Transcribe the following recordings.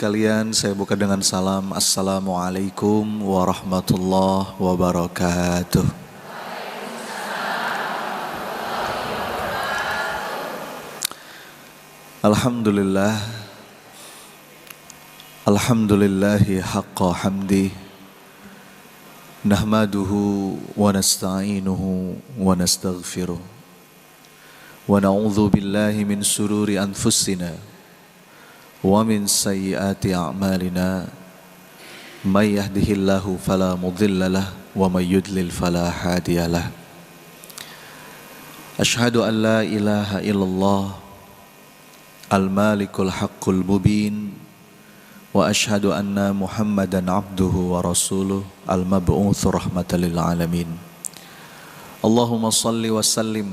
sekalian, saya buka dengan salam. Assalamualaikum warahmatullahi wabarakatuh. Alhamdulillah, alhamdulillahi haqqa hamdi, nahmaduhu wa nasta'inuhu wa nastaghfiruh, wa na'udzu billahi min sururi anfusina wa min sayyiati a'malina, may yahdihillahu fala mudhillalah wa may yudlil fala hadiyalah. Asyhadu an la ilaha illallah al-malikul haqqul mubin, wa asyhadu anna Muhammadan abduhu wa rasuluh al-mab'utsu rahmatan lil alamin. Allahumma salli wa sallim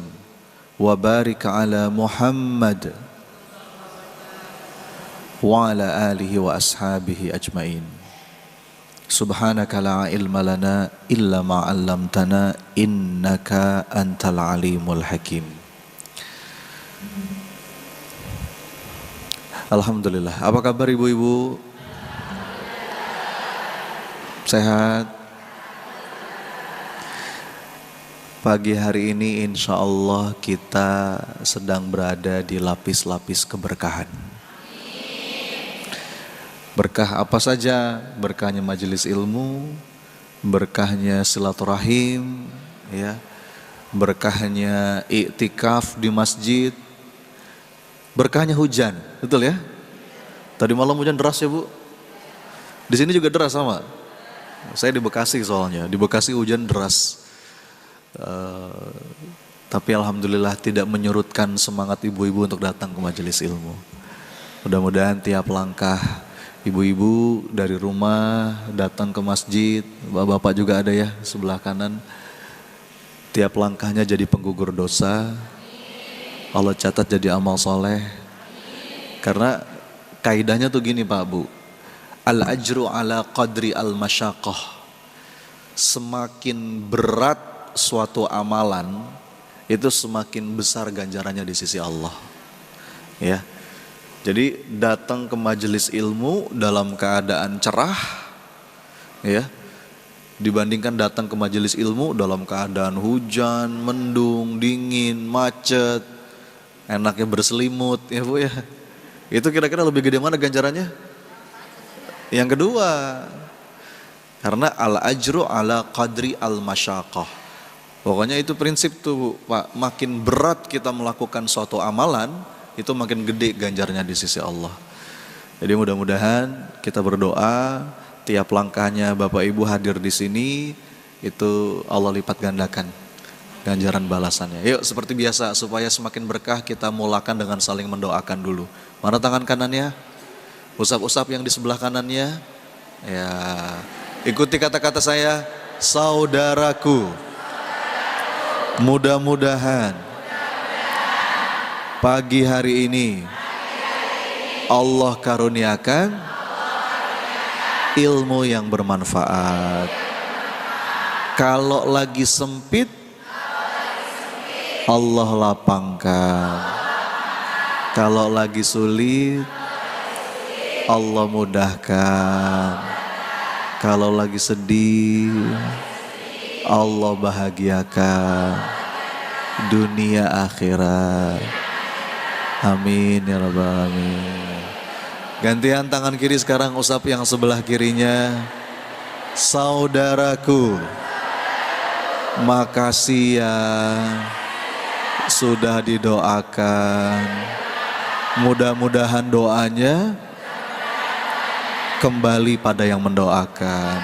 wa barik ala Muhammad wa ala alihi wa ashabihi ajmain. Subhanaka la ilma lana illa ma 'allamtana innaka antal alimul hakim. Alhamdulillah. Apa kabar ibu-ibu? Sehat? Pagi hari ini insya Allah kita sedang berada di lapis-lapis keberkahan. Berkah apa saja? Berkahnya majelis ilmu, berkahnya silaturahim, ya, berkahnya iktikaf di masjid, berkahnya hujan, betul ya? Tadi malam hujan deras ya Bu? Di sini juga deras sama. Saya di Bekasi soalnya, di Bekasi hujan deras. Tapi alhamdulillah tidak menyurutkan semangat ibu-ibu untuk datang ke majelis ilmu. Mudah-mudahan tiap langkah ibu-ibu dari rumah datang ke masjid, bapak-bapak juga ada ya sebelah kanan. Tiap langkahnya jadi penggugur dosa, Allah catat jadi amal soleh. Karena kaidahnya tuh gini Pak Bu, al-ajru ala qadri al-masyaqqah. Semakin berat suatu amalan, itu semakin besar ganjarannya di sisi Allah. Ya. Jadi datang ke majelis ilmu dalam keadaan cerah, ya, dibandingkan datang ke majelis ilmu dalam keadaan hujan, mendung, dingin, macet, enaknya berselimut, ya Bu ya. Itu kira-kira lebih gede mana ganjarannya? Yang kedua, karena al-ajru ala qadri al-masyaqqah. Pokoknya itu prinsip tuh Pak, makin berat kita melakukan suatu amalan, itu makin gede ganjarnya di sisi Allah. Jadi mudah-mudahan kita berdoa tiap langkahnya Bapak Ibu hadir di sini itu Allah lipat gandakan ganjaran balasannya. Yuk seperti biasa supaya semakin berkah kita mulakan dengan saling mendoakan dulu. Mana tangan kanannya? Usap-usap yang di sebelah kanannya. Ya, ikuti kata-kata saya, saudaraku. Mudah-mudahan pagi hari ini Allah karuniakan ilmu yang bermanfaat. Kalau lagi sempit, Allah lapangkan. Kalau lagi sulit, Allah mudahkan. Kalau lagi sedih, Allah bahagiakan. Dunia akhirat. Amin ya rabbal alamin. Gantian tangan kiri sekarang usap yang sebelah kirinya. Saudaraku, makasih ya sudah didoakan. Mudah-mudahan doanya kembali pada yang mendoakan.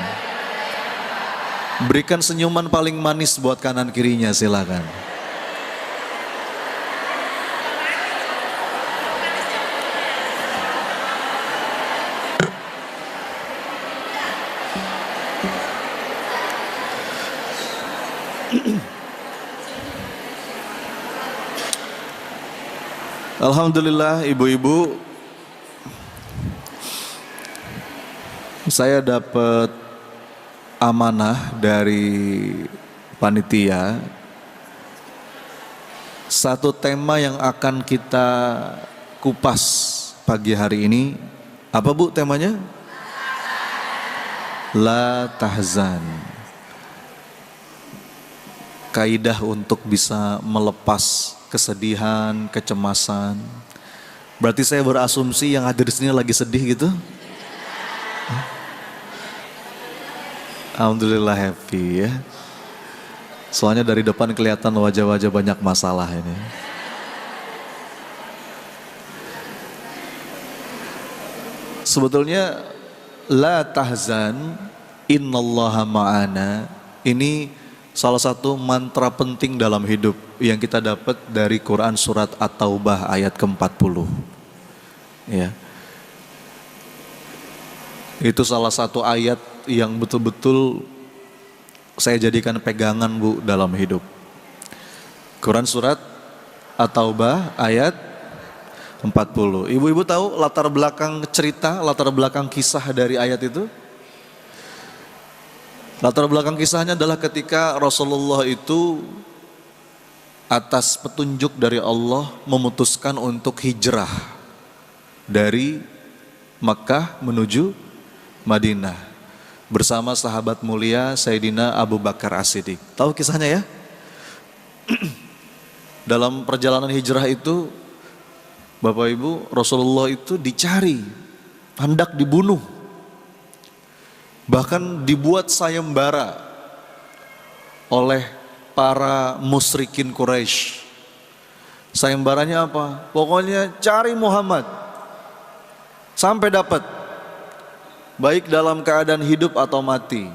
Berikan senyuman paling manis buat kanan kirinya, silakan. Alhamdulillah ibu-ibu, saya dapat amanah dari panitia. Satu tema yang akan kita kupas pagi hari ini Apa Bu temanya? La tahzan. Kaidah untuk bisa melepas kesedihan, kecemasan. Berarti saya berasumsi yang hadir di sini lagi sedih gitu? Alhamdulillah happy ya. Soalnya dari depan kelihatan wajah-wajah banyak masalah ini. Sebetulnya la tahzan innallaha ma'ana ini salah satu mantra penting dalam hidup yang kita dapat dari Quran surat At-Taubah ayat ke-40. Ya. Itu salah satu ayat yang betul-betul saya jadikan pegangan Bu dalam hidup. Quran surat At-Taubah ayat 40. Ibu-ibu tahu latar belakang cerita, latar belakang kisah dari ayat itu? Latar belakang kisahnya adalah ketika Rasulullah itu atas petunjuk dari Allah memutuskan untuk hijrah dari Makkah menuju Madinah bersama sahabat mulia Sayyidina Abu Bakar As-Siddiq. Tahu kisahnya ya? Dalam perjalanan hijrah itu Bapak Ibu, Rasulullah itu dicari, hendak dibunuh. Bahkan dibuat sayembara oleh para musyrikin Quraisy. Sayembaranya apa? Pokoknya cari Muhammad sampai dapat. Baik dalam keadaan hidup atau mati.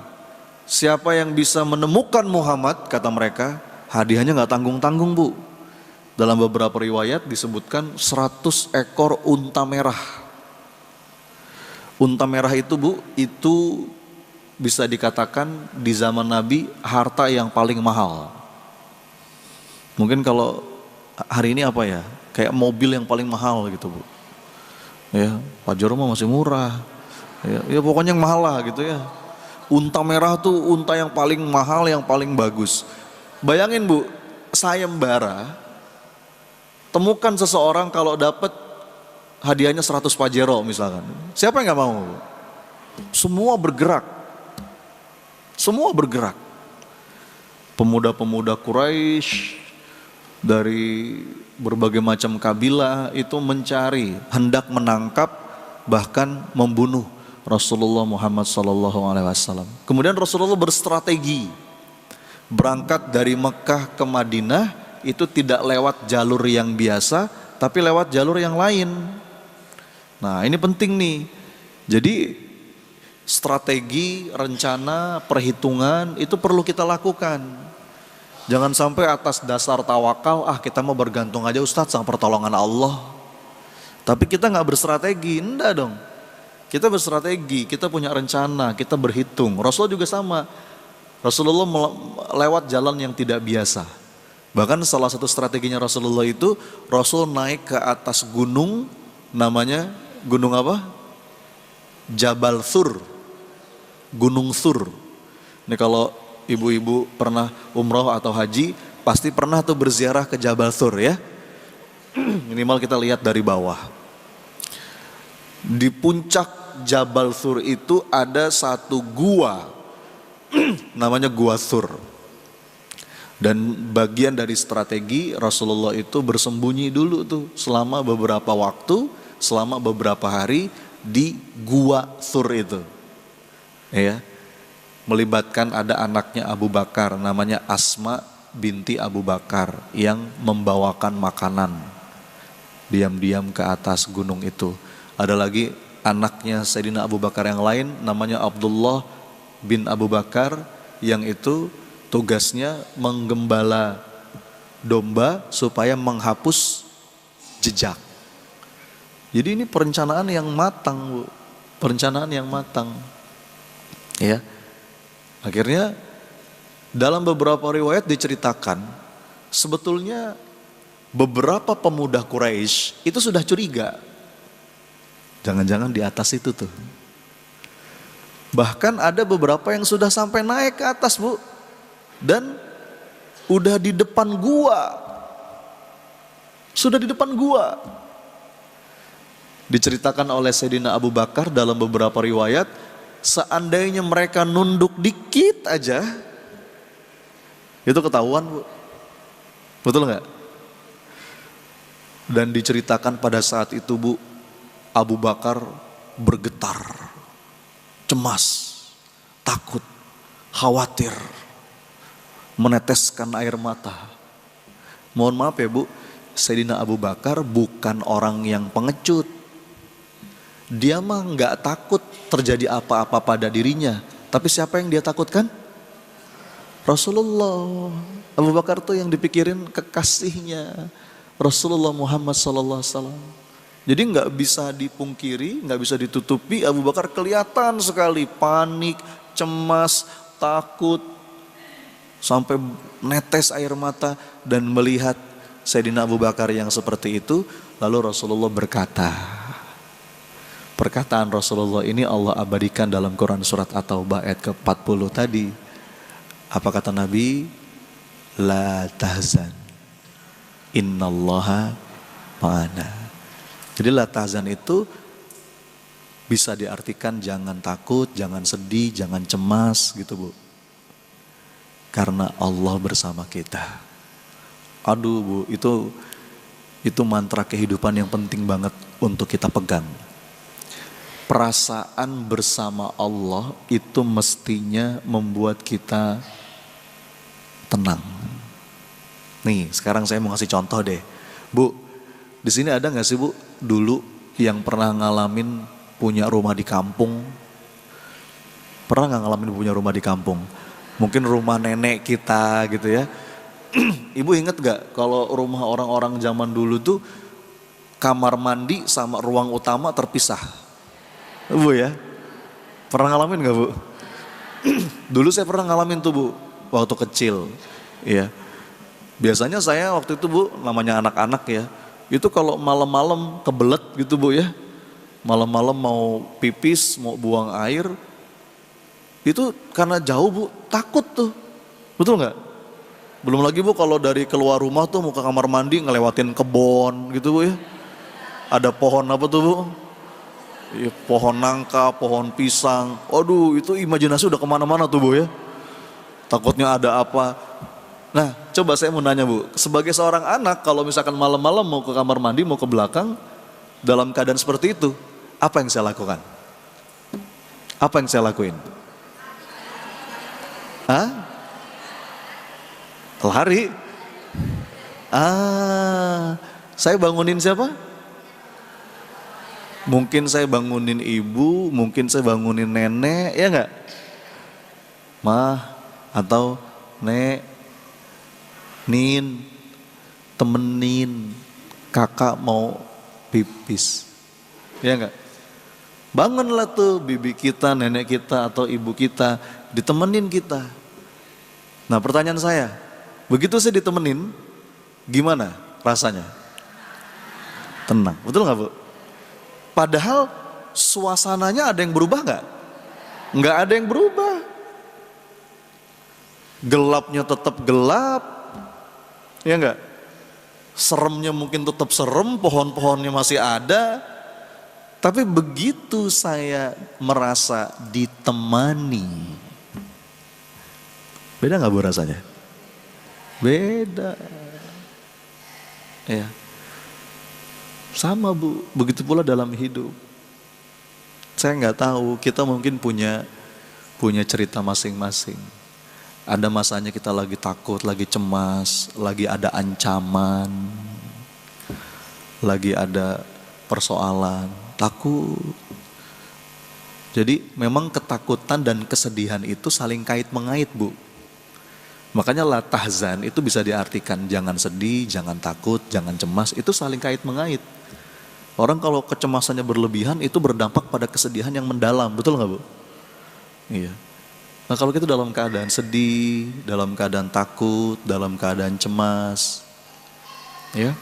Siapa yang bisa menemukan Muhammad, kata mereka, hadiahnya gak tanggung-tanggung Bu. Dalam beberapa riwayat disebutkan 100 ekor unta merah. Unta merah itu Bu, itu bisa dikatakan di zaman Nabi harta yang paling mahal. Mungkin kalau hari ini apa ya, kayak mobil yang paling mahal gitu Bu. Ya, Pajero mah masih murah. Ya pokoknya yang mahal lah gitu ya. Unta merah tuh unta yang paling mahal, yang paling bagus. Bayangin Bu, sayembara, temukan seseorang kalau dapat hadiahnya 100 Pajero misalkan. Siapa yang gak mau? Semua bergerak. Semua bergerak. Pemuda-pemuda Quraisy dari berbagai macam kabilah itu mencari, hendak menangkap, bahkan membunuh Rasulullah Muhammad SAW. Kemudian Rasulullah berstrategi berangkat dari Mekah ke Madinah itu tidak lewat jalur yang biasa, tapi lewat jalur yang lain. Nah ini penting nih. Jadi strategi, rencana, perhitungan itu perlu kita lakukan. Jangan sampai atas dasar tawakal, kita mau bergantung aja Ustadz sama pertolongan Allah. Tapi kita nggak berstrategi, enggak dong. Kita berstrategi, kita punya rencana, kita berhitung. Rasulullah juga sama. Rasulullah lewat jalan yang tidak biasa. Bahkan salah satu strateginya Rasulullah itu, Rasul naik ke atas gunung, namanya gunung apa? Jabal Thur. Gunung Thur. Ini kalau ibu-ibu pernah umroh atau haji, pasti pernah tuh berziarah ke Jabal Thur ya. Minimal kita lihat dari bawah. Di puncak Jabal Thur itu ada satu gua, namanya Gua Thur. Dan bagian dari strategi Rasulullah itu bersembunyi dulu tuh selama beberapa waktu, selama beberapa hari di Gua Thur itu. Ya. Melibatkan ada anaknya Abu Bakar, namanya Asma binti Abu Bakar yang membawakan makanan diam-diam ke atas gunung itu. Ada lagi anaknya Sayyidina Abu Bakar yang lain namanya Abdullah bin Abu Bakar yang itu tugasnya menggembala domba supaya menghapus jejak. Jadi ini perencanaan yang matang Bu. Perencanaan yang matang. Ya. Akhirnya dalam beberapa riwayat diceritakan sebetulnya beberapa pemuda Quraisy itu sudah curiga. Jangan-jangan di atas itu tuh. Bahkan ada beberapa yang sudah sampai naik ke atas Bu. Dan udah di depan gua. Sudah di depan gua. Diceritakan oleh Sayyidina Abu Bakar dalam beberapa riwayat, seandainya mereka nunduk dikit aja, itu ketahuan Bu. Betul nggak? Dan diceritakan pada saat itu Bu, Abu Bakar bergetar, cemas, takut, khawatir, meneteskan air mata. Mohon maaf ya Bu, Sayyidina Abu Bakar bukan orang yang pengecut. Dia mah nggak takut terjadi apa-apa pada dirinya. Tapi siapa yang dia takutkan? Rasulullah. Abu Bakar tuh yang dipikirin kekasihnya Rasulullah Muhammad SAW. Jadi nggak bisa dipungkiri, nggak bisa ditutupi. Abu Bakar kelihatan sekali panik, cemas, takut, sampai netes air mata dan melihat Sayyidina Abu Bakar yang seperti itu. Lalu Rasulullah berkata, perkataan Rasulullah ini Allah abadikan dalam Quran surat At-Taubah ayat ke-40 tadi. Apa kata Nabi? La tahzan, innallaha ma'ana. Jadi la tahzan itu bisa diartikan jangan takut, jangan sedih, jangan cemas gitu Bu. Karena Allah bersama kita. Aduh Bu, itu mantra kehidupan yang penting banget untuk kita pegang. Perasaan bersama Allah itu mestinya membuat kita tenang. Nih, sekarang saya mau ngasih contoh deh. Bu, di sini ada nggak sih Bu dulu yang pernah ngalamin punya rumah di kampung? Pernah nggak ngalamin punya rumah di kampung? Mungkin rumah nenek kita gitu ya. Ibu inget gak kalau rumah orang-orang zaman dulu tuh kamar mandi sama ruang utama terpisah? Bu ya, pernah ngalamin gak Bu? Dulu saya pernah ngalamin tuh Bu, waktu kecil. Ya, biasanya saya waktu itu Bu, namanya anak-anak ya, itu kalau malam-malam kebelet gitu Bu ya, malam-malam mau pipis, mau buang air, itu karena jauh Bu, takut tuh, betul nggak? Belum lagi Bu kalau dari keluar rumah tuh mau ke kamar mandi ngelewatin kebon gitu Bu ya, ada pohon apa tuh Bu? Ya, pohon nangka, pohon pisang. Waduh, itu imajinasi udah kemana-mana tuh Bu ya. Takutnya ada apa. Nah, coba saya mau nanya Bu, sebagai seorang anak kalau misalkan malam-malam mau ke kamar mandi, mau ke belakang, dalam keadaan seperti itu, apa yang saya lakukan? Apa yang saya lakuin? Hah? Lari? Saya bangunin siapa? Mungkin saya bangunin ibu, mungkin saya bangunin nenek, ya enggak? Mah, atau nek, nin, temenin, kakak mau pipis, ya enggak? Bangunlah tuh bibi kita, nenek kita, atau ibu kita, ditemenin kita. Nah pertanyaan saya, begitu saya ditemenin, gimana rasanya? Tenang, betul nggak Bu? Padahal suasananya ada yang berubah nggak? Nggak ada yang berubah. Gelapnya tetap gelap, ya nggak? Seremnya mungkin tetap serem, pohon-pohonnya masih ada. Tapi begitu saya merasa ditemani, beda nggak Bu rasanya? Beda. Ya. Sama Bu, begitu pula dalam hidup. Saya nggak tahu, kita mungkin punya cerita masing-masing. Ada masanya kita lagi takut, lagi cemas, lagi ada ancaman, lagi ada persoalan, takut. Jadi memang ketakutan dan kesedihan itu saling kait mengait Bu. Makanya la tahzan itu bisa diartikan jangan sedih, jangan takut, jangan cemas, itu saling kait mengait. Orang kalau kecemasannya berlebihan itu berdampak pada kesedihan yang mendalam, betul nggak Bu? Iya. Nah kalau kita dalam keadaan sedih, dalam keadaan takut, dalam keadaan cemas, ya.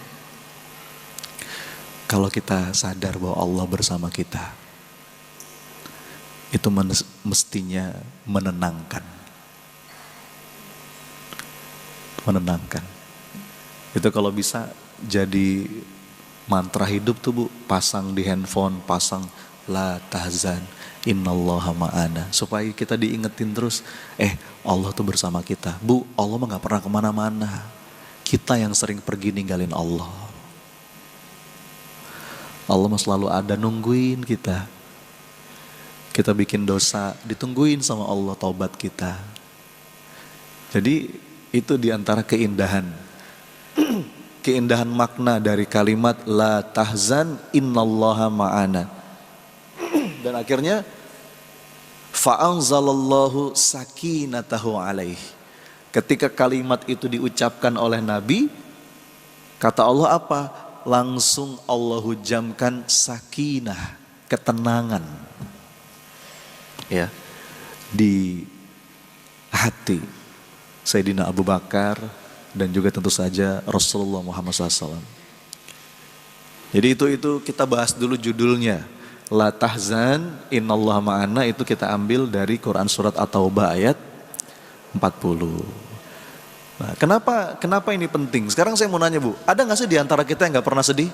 Kalau kita sadar bahwa Allah bersama kita, itu mestinya menenangkan. Menenangkan. Itu kalau bisa jadi Mantra hidup tuh Bu, pasang di handphone, pasang la tahzan innallaha ma'ana. Supaya kita diingetin terus, Allah tuh bersama kita. Bu, Allah mah gak pernah kemana-mana. Kita yang sering pergi ninggalin Allah. Allah mah selalu ada nungguin kita. Kita bikin dosa, ditungguin sama Allah taubat kita. Jadi itu diantara keindahan. Keindahan makna dari kalimat la tahzan innallaha ma'ana. Dan akhirnya fa'anzalallahu sakinatahu alaih. Ketika kalimat itu diucapkan oleh Nabi, kata Allah apa? Langsung Allah hujamkan sakinah, ketenangan, ya, di hati Sayyidina Abu Bakar dan juga tentu saja Rasulullah Muhammad SAW. Jadi itu kita bahas dulu judulnya. La tahzan innallaha ma'ana, itu kita ambil dari Quran surat At-Taubah ayat 40. Nah, kenapa ini penting? Sekarang saya mau nanya Bu, ada gak sih di antara kita yang gak pernah sedih?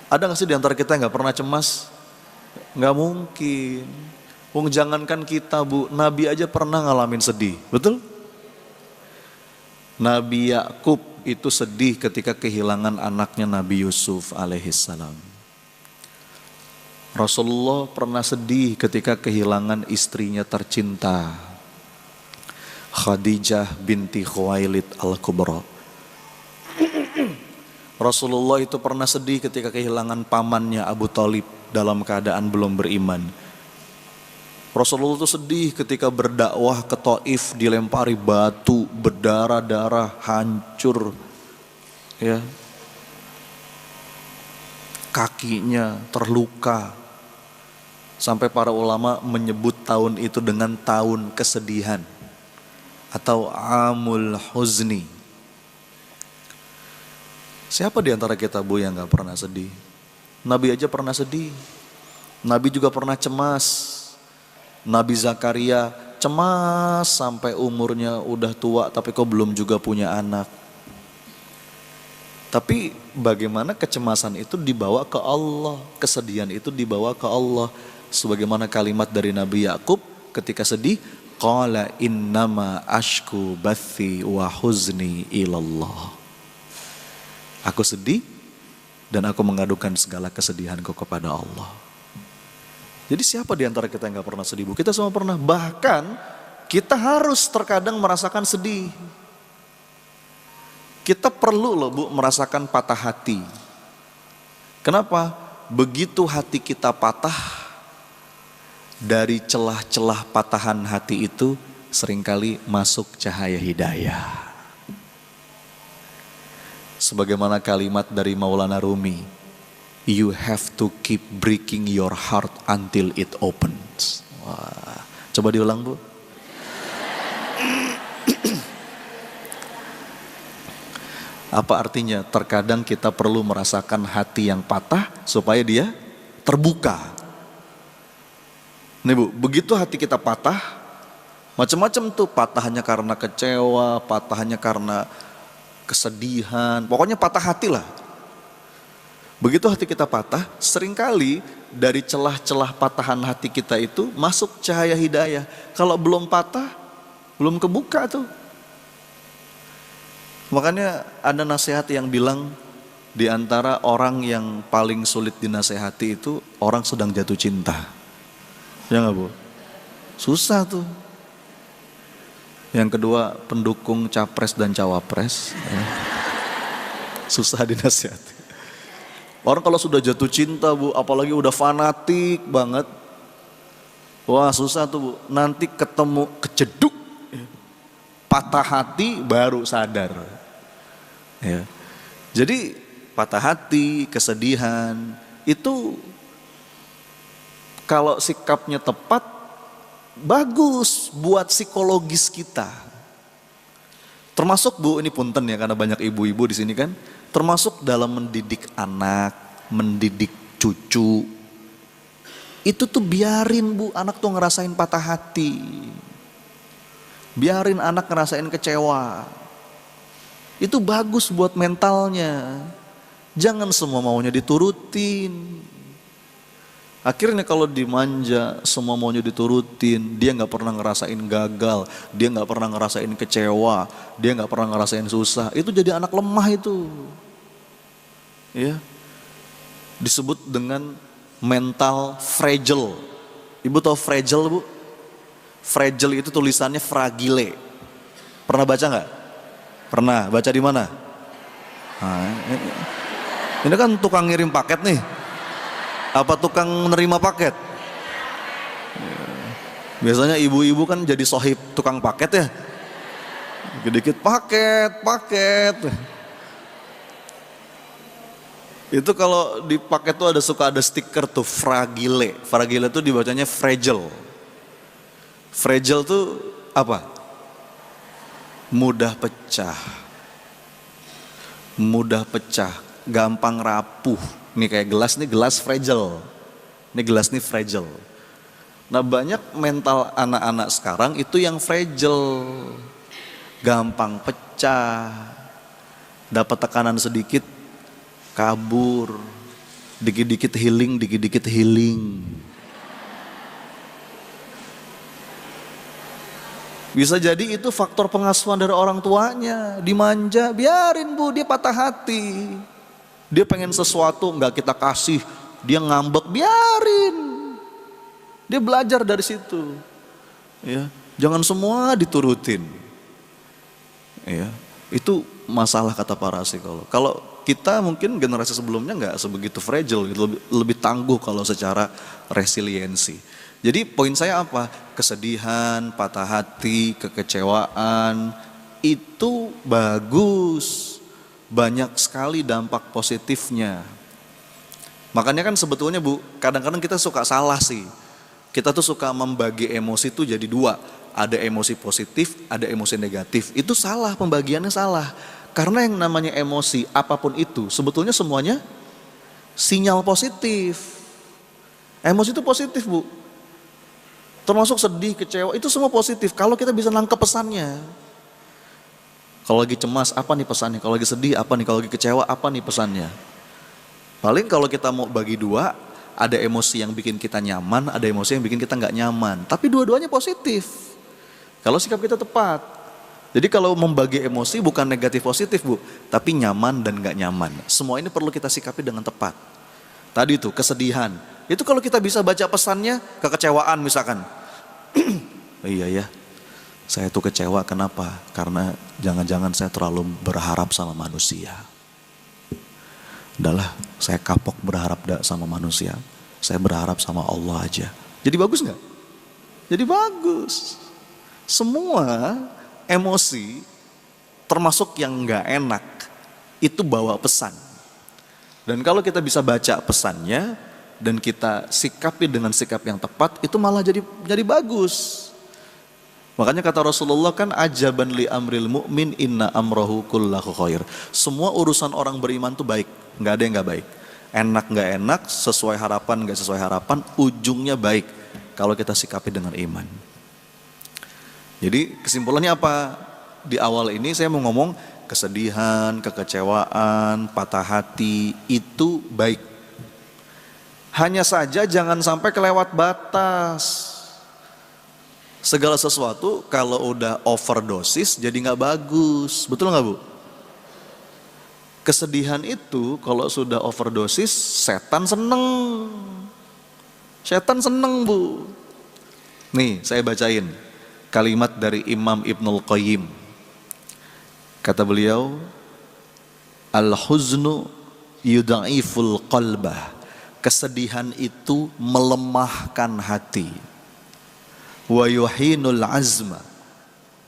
Ada gak sih di antara kita yang gak pernah cemas? Gak mungkin. Wong jangankan kita Bu, Nabi aja pernah ngalamin sedih, betul? Nabi Yakub itu sedih ketika kehilangan anaknya Nabi Yusuf alaihissalam. Rasulullah pernah sedih ketika kehilangan istrinya tercinta, Khadijah binti Khuwailid al-Kubra. Rasulullah itu pernah sedih ketika kehilangan pamannya Abu Thalib dalam keadaan belum beriman. Rasulullah itu sedih ketika berdakwah ke Taif, dilempari batu, berdarah-darah, hancur, ya, kakinya terluka. Sampai para ulama menyebut tahun itu dengan tahun kesedihan atau amul huzni. Siapa di antara kita Bu yang gak pernah sedih? Nabi aja pernah sedih. Nabi juga pernah cemas. Nabi Zakaria cemas sampai umurnya udah tua tapi kok belum juga punya anak. Tapi bagaimana kecemasan itu dibawa ke Allah, kesedihan itu dibawa ke Allah. Sebagaimana kalimat dari Nabi Yakub ketika sedih, qala innama ashku bathi wa huzni ilallah. Aku sedih dan aku mengadukan segala kesedihanku kepada Allah. Jadi siapa di antara kita yang gak pernah sedih Bu? Kita semua pernah. Bahkan kita harus terkadang merasakan sedih. Kita perlu loh Bu merasakan patah hati. Kenapa? Begitu hati kita patah, dari celah-celah patahan hati itu seringkali masuk cahaya hidayah. Sebagaimana kalimat dari Maulana Rumi, you have to keep breaking your heart until it opens. Wah, coba diulang Bu. Apa artinya? Terkadang kita perlu merasakan hati yang patah supaya dia terbuka. Nih Bu, begitu hati kita patah, macam-macam tuh, patahnya karena kecewa, patahnya karena kesedihan, pokoknya patah hati lah. Begitu hati kita patah, seringkali dari celah-celah patahan hati kita itu masuk cahaya hidayah. Kalau belum patah, belum kebuka tuh. Makanya ada nasihat yang bilang, di antara orang yang paling sulit dinasehati itu orang sedang jatuh cinta. Ya gak Bu? Susah tuh. Yang kedua, pendukung capres dan cawapres, ya. Susah dinasihati. Orang kalau sudah jatuh cinta Bu, apalagi udah fanatik banget, wah susah tuh Bu. Nanti ketemu kejeduk, patah hati baru sadar, ya. Jadi patah hati, kesedihan itu kalau sikapnya tepat, bagus buat psikologis kita. Termasuk Bu, ini punten ya karena banyak ibu-ibu di sini kan, termasuk dalam mendidik anak, mendidik cucu. Itu tuh biarin Bu, anak tuh ngerasain patah hati. Biarin anak ngerasain kecewa. Itu bagus buat mentalnya. Jangan semua maunya diturutin. Akhirnya kalau dimanja, semua maunya diturutin, dia nggak pernah ngerasain gagal, dia nggak pernah ngerasain kecewa, dia nggak pernah ngerasain susah. Itu jadi anak lemah itu, ya. Disebut dengan mental fragile. Ibu tahu fragile, Bu? Fragile itu tulisannya fragile. Pernah baca nggak? Pernah. Baca di mana? Nah, ini kan tukang ngirim paket nih. Apa tukang menerima paket? Biasanya ibu-ibu kan jadi sohib tukang paket ya. Dikit-dikit paket. Itu kalau di paket tuh suka ada stiker tuh fragile. Fragile tuh dibacanya fragile. Fragile tuh apa? Mudah pecah. Mudah pecah, gampang rapuh. Nih kayak gelas, nih gelas fragile. Ini gelas nih fragile. Nah banyak mental anak-anak sekarang itu yang fragile. Gampang pecah. Dapat tekanan sedikit, kabur. Dikit-dikit healing, dikit-dikit healing. Bisa jadi itu faktor pengasuhan dari orang tuanya. Dimanja, biarin Bu, dia patah hati. Dia pengen sesuatu nggak kita kasih, dia ngambek, biarin. Dia belajar dari situ. Ya, jangan semua diturutin. Ya, itu masalah kata para psikolog. Kalau kita mungkin generasi sebelumnya nggak sebegitu fragile, gitu, lebih tangguh kalau secara resiliensi. Jadi poin saya apa? Kesedihan, patah hati, kekecewaan itu bagus. Banyak sekali dampak positifnya. Makanya kan sebetulnya Bu, kadang-kadang kita suka salah sih. Kita tuh suka membagi emosi tuh jadi dua. Ada emosi positif, ada emosi negatif. Itu salah, pembagiannya salah. Karena yang namanya emosi apapun itu sebetulnya semuanya sinyal positif. Emosi itu positif Bu. Termasuk sedih, kecewa, itu semua positif. Kalau kita bisa nangkep pesannya. Kalau lagi cemas, apa nih pesannya? Kalau lagi sedih, apa nih? Kalau lagi kecewa, apa nih pesannya? Paling kalau kita mau bagi dua, ada emosi yang bikin kita nyaman, ada emosi yang bikin kita nggak nyaman. Tapi dua-duanya positif. Kalau sikap kita tepat. Jadi kalau membagi emosi bukan negatif positif Bu, tapi nyaman dan nggak nyaman. Semua ini perlu kita sikapi dengan tepat. Tadi itu kesedihan. Itu kalau kita bisa baca pesannya, kekecewaan misalkan. Iya ya. Saya tuh kecewa, kenapa? Karena jangan-jangan saya terlalu berharap sama manusia. Udahlah, saya kapok berharap sama manusia. Saya berharap sama Allah aja. Jadi bagus nggak? Jadi bagus. Semua emosi, termasuk yang nggak enak, itu bawa pesan. Dan kalau kita bisa baca pesannya, dan kita sikapi dengan sikap yang tepat, itu malah jadi bagus. Makanya kata Rasulullah kan ajaban li amril mu'min inna amrohu kullahu khair. Semua urusan orang beriman tuh baik, nggak ada yang nggak baik. Enak nggak enak, sesuai harapan nggak sesuai harapan, ujungnya baik kalau kita sikapi dengan iman. Jadi kesimpulannya apa? Di awal ini saya mau ngomong kesedihan, kekecewaan, patah hati itu baik. Hanya saja jangan sampai kelewat batas. Segala sesuatu kalau udah overdosis jadi nggak bagus, betul nggak Bu? Kesedihan itu kalau sudah overdosis setan seneng. Setan seneng Bu. Nih saya bacain kalimat dari Imam Ibnul Qayyim. Kata beliau, al-huznu yudha'iful qalbah. Kesedihan itu melemahkan hati. Wa yuhinul azma,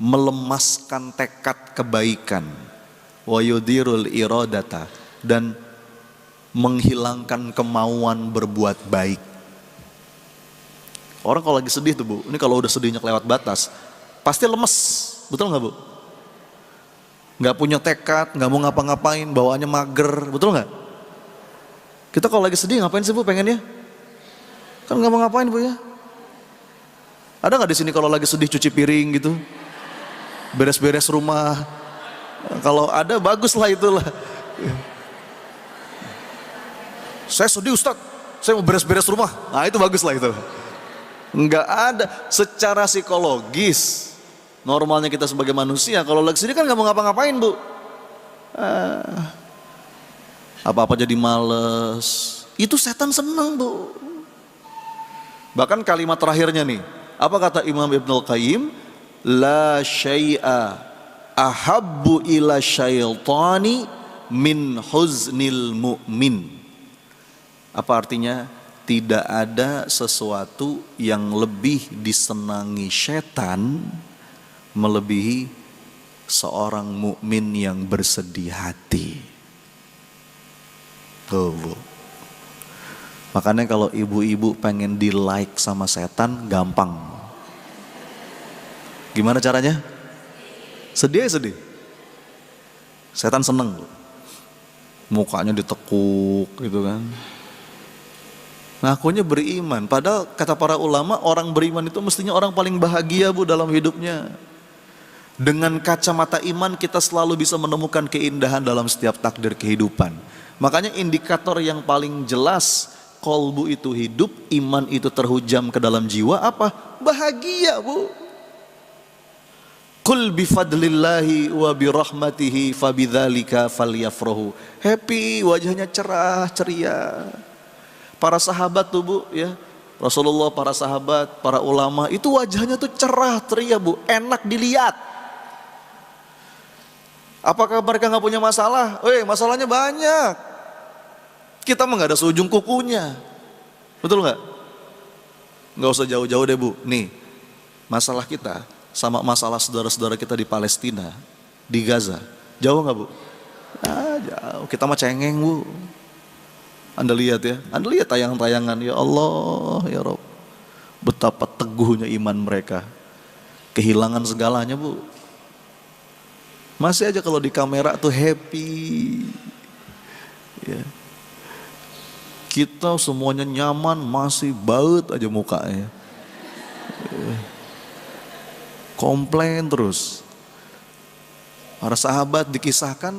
melemaskan tekad kebaikan. Wa yudirul iradata, dan menghilangkan kemauan berbuat baik. Orang kalau lagi sedih tuh Bu, ini kalau udah sedihnya kelewat batas, pasti lemes, betul nggak Bu? Nggak punya tekad, nggak mau ngapa-ngapain, bawaannya mager, betul nggak? Kita kalau lagi sedih ngapain sih Bu pengennya? Kan nggak mau ngapain Bu ya? Ada nggak di sini kalau lagi sedih cuci piring gitu, beres-beres rumah? Kalau ada bagus lah itulah. Saya sedih Ustaz, saya mau beres-beres rumah. Nah itu bagus lah itu. Enggak ada. Secara psikologis, normalnya kita sebagai manusia, kalau lagi sedih kan nggak mau ngapa-ngapain bu. Apa-apa jadi males. Itu setan seneng bu. Bahkan kalimat terakhirnya nih, apa kata Imam Ibnul Qayyim? La syai'a ahabbu ila syaitani min huznil mu'min. Apa artinya? Tidak ada sesuatu yang lebih disenangi setan melebihi seorang mukmin yang bersedih hati. Tuh bu. Makanya kalau ibu-ibu pengen di like sama setan gampang. Gimana caranya? Sedih. Setan seneng bu. Mukanya ditekuk gitu kan. Ngakunya beriman, padahal kata para ulama orang beriman itu mestinya orang paling bahagia bu dalam hidupnya. Dengan kacamata iman kita selalu bisa menemukan keindahan dalam setiap takdir kehidupan. Makanya indikator yang paling jelas kolbu itu hidup, iman itu terhujam ke dalam jiwa apa? Bahagia bu. Qul bifadlillahi wa birahmatihi fabidzalika falyafrahu. Happy, wajahnya cerah, ceria. Para sahabat tuh bu ya, Rasulullah, para sahabat, para ulama itu wajahnya tuh cerah, ceria bu, enak dilihat. Apakah mereka nggak punya masalah? Masalahnya banyak. Kita mah nggak ada seujung kukunya, betul nggak? Nggak usah jauh-jauh deh bu. Nih, masalah kita sama masalah saudara-saudara kita di Palestina, di Gaza, jauh nggak bu? Jauh. Kita mah cengeng bu. Anda lihat ya, Anda lihat tayangan-tayangan, ya Allah, ya Rabb. Betapa teguhnya iman mereka. Kehilangan segalanya bu. Masih aja kalau di kamera tuh happy. Ya. Kita semuanya nyaman, masih baut aja mukanya. Komplain terus. Para sahabat dikisahkan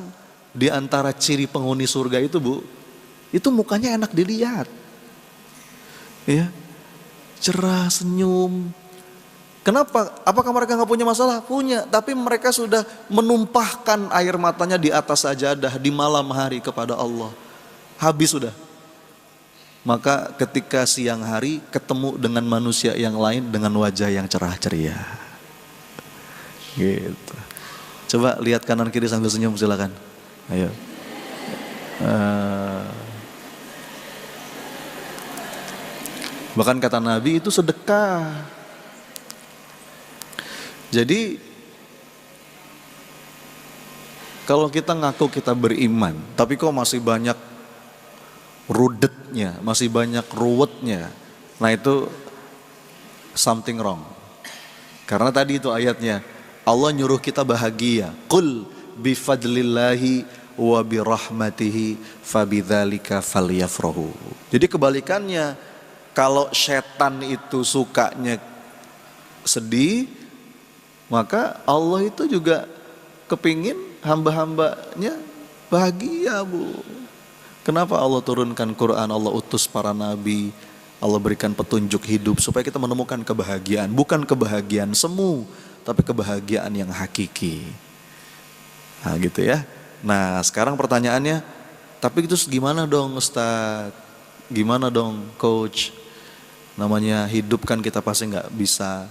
di antara ciri penghuni surga itu bu, itu mukanya enak dilihat, ya, cerah, senyum. Kenapa? Apakah mereka nggak punya masalah? Punya, tapi mereka sudah menumpahkan air matanya di atas sajadah di malam hari kepada Allah. Habis sudah. Maka ketika siang hari ketemu dengan manusia yang lain dengan wajah yang cerah ceria. Gitu. Coba lihat kanan kiri sambil senyum silakan. Ayo. Bahkan kata Nabi itu sedekah. Jadi kalau kita ngaku kita beriman, tapi kok masih banyak rudetnya, masih banyak ruwetnya, nah itu something wrong. Karena tadi itu ayatnya, Allah nyuruh kita bahagia. Qul bifadlillahi wa birahmatihi fabidzalika falyafrahu. Jadi kebalikannya, kalau setan itu sukanya sedih, maka Allah itu juga kepingin hamba-hambanya bahagia bu. Kenapa Allah turunkan Quran, Allah utus para nabi, Allah berikan petunjuk hidup supaya kita menemukan kebahagiaan. Bukan kebahagiaan semu, tapi kebahagiaan yang hakiki. Nah gitu ya. Nah sekarang pertanyaannya, tapi itu gimana dong Ustaz? Gimana dong Coach? Namanya hidup kan kita pasti gak bisa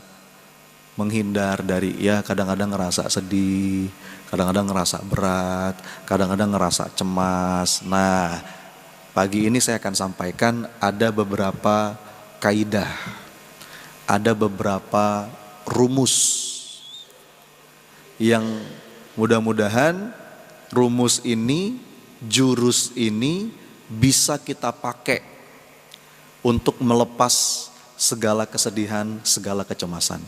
menghindar dari, ya kadang-kadang ngerasa sedih, kadang-kadang ngerasa berat, kadang-kadang ngerasa cemas. Nah, pagi ini saya akan sampaikan ada beberapa kaidah, ada beberapa rumus yang mudah-mudahan rumus ini, jurus ini bisa kita pakai untuk melepas segala kesedihan, segala kecemasan.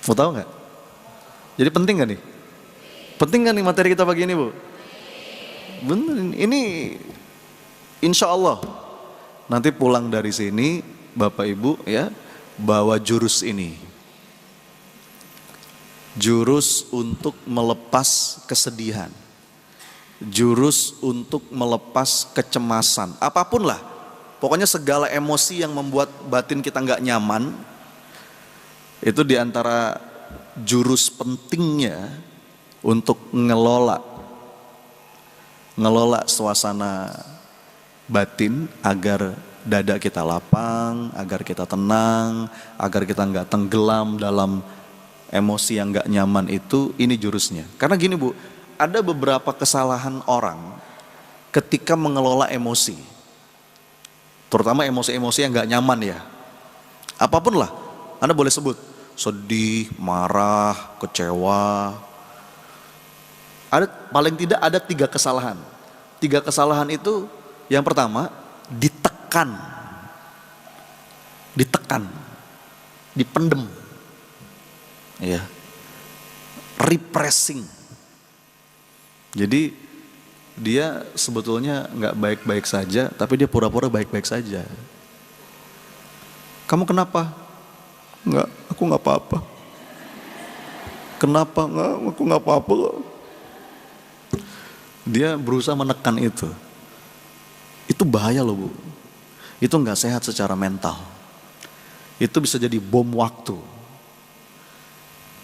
Mau tahu nggak? Jadi penting nggak nih? Penting nggak nih materi kita pagi ini bu? Bener, ini insya Allah nanti pulang dari sini Bapak Ibu ya bawa jurus ini, jurus untuk melepas kesedihan. jurus untuk melepas kecemasan. Apapun lah, pokoknya segala emosi yang membuat batin kita nggak nyaman, itu diantara jurus pentingnya untuk ngelola suasana batin agar dada kita lapang, agar kita tenang, agar kita nggak tenggelam dalam emosi yang nggak nyaman itu. Ini jurusnya. Karena gini Bu, ada beberapa kesalahan orang ketika mengelola emosi, terutama emosi-emosi yang nggak nyaman ya. Apapun lah, Anda boleh sebut sedih, marah, kecewa. Paling tidak ada 3 kesalahan. 3 kesalahan itu, yang pertama ditekan, dipendem, ya, repressing. Jadi dia sebetulnya nggak baik-baik saja, tapi dia pura-pura baik-baik saja. Kamu kenapa? Enggak, aku nggak apa-apa. Kenapa? Enggak, aku nggak apa-apa. Dia berusaha menekan itu. Itu bahaya loh Bu. Itu nggak sehat secara mental. Itu bisa jadi bom waktu.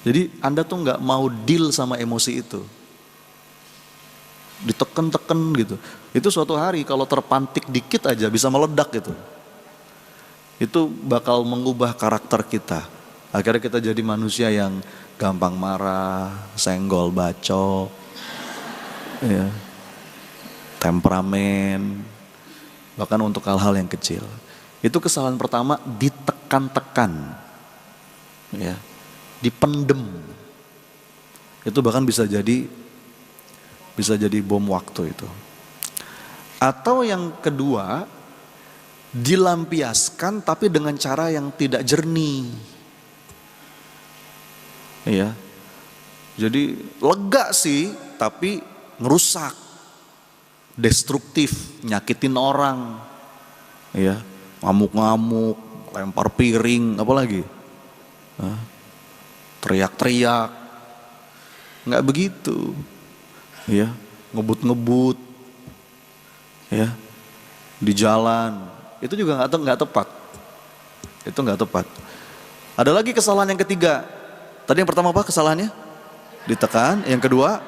Jadi Anda tuh nggak mau deal sama emosi itu. Diteken-teken gitu. Itu suatu hari kalau terpantik dikit aja bisa meledak gitu. Itu bakal mengubah karakter kita. Akhirnya kita jadi manusia yang gampang marah, senggol, bacok, ya, temperamen, bahkan untuk hal-hal yang kecil. Itu kesalahan pertama, ditekan-tekan, ya, dipendem. Itu bahkan bisa jadi bom waktu itu. Atau yang kedua, dilampiaskan tapi dengan cara yang tidak jernih. Iya. Jadi lega sih, tapi ngerusak, destruktif, nyakitin orang. Iya, ngamuk-ngamuk, lempar piring, apalagi teriak-teriak. Nggak begitu. Ya, ngebut-ngebut, ya, di jalan, itu juga nggak tepat. Itu nggak tepat. Ada lagi kesalahan yang ketiga. Tadi yang pertama apa kesalahannya? Ditekan. Yang kedua,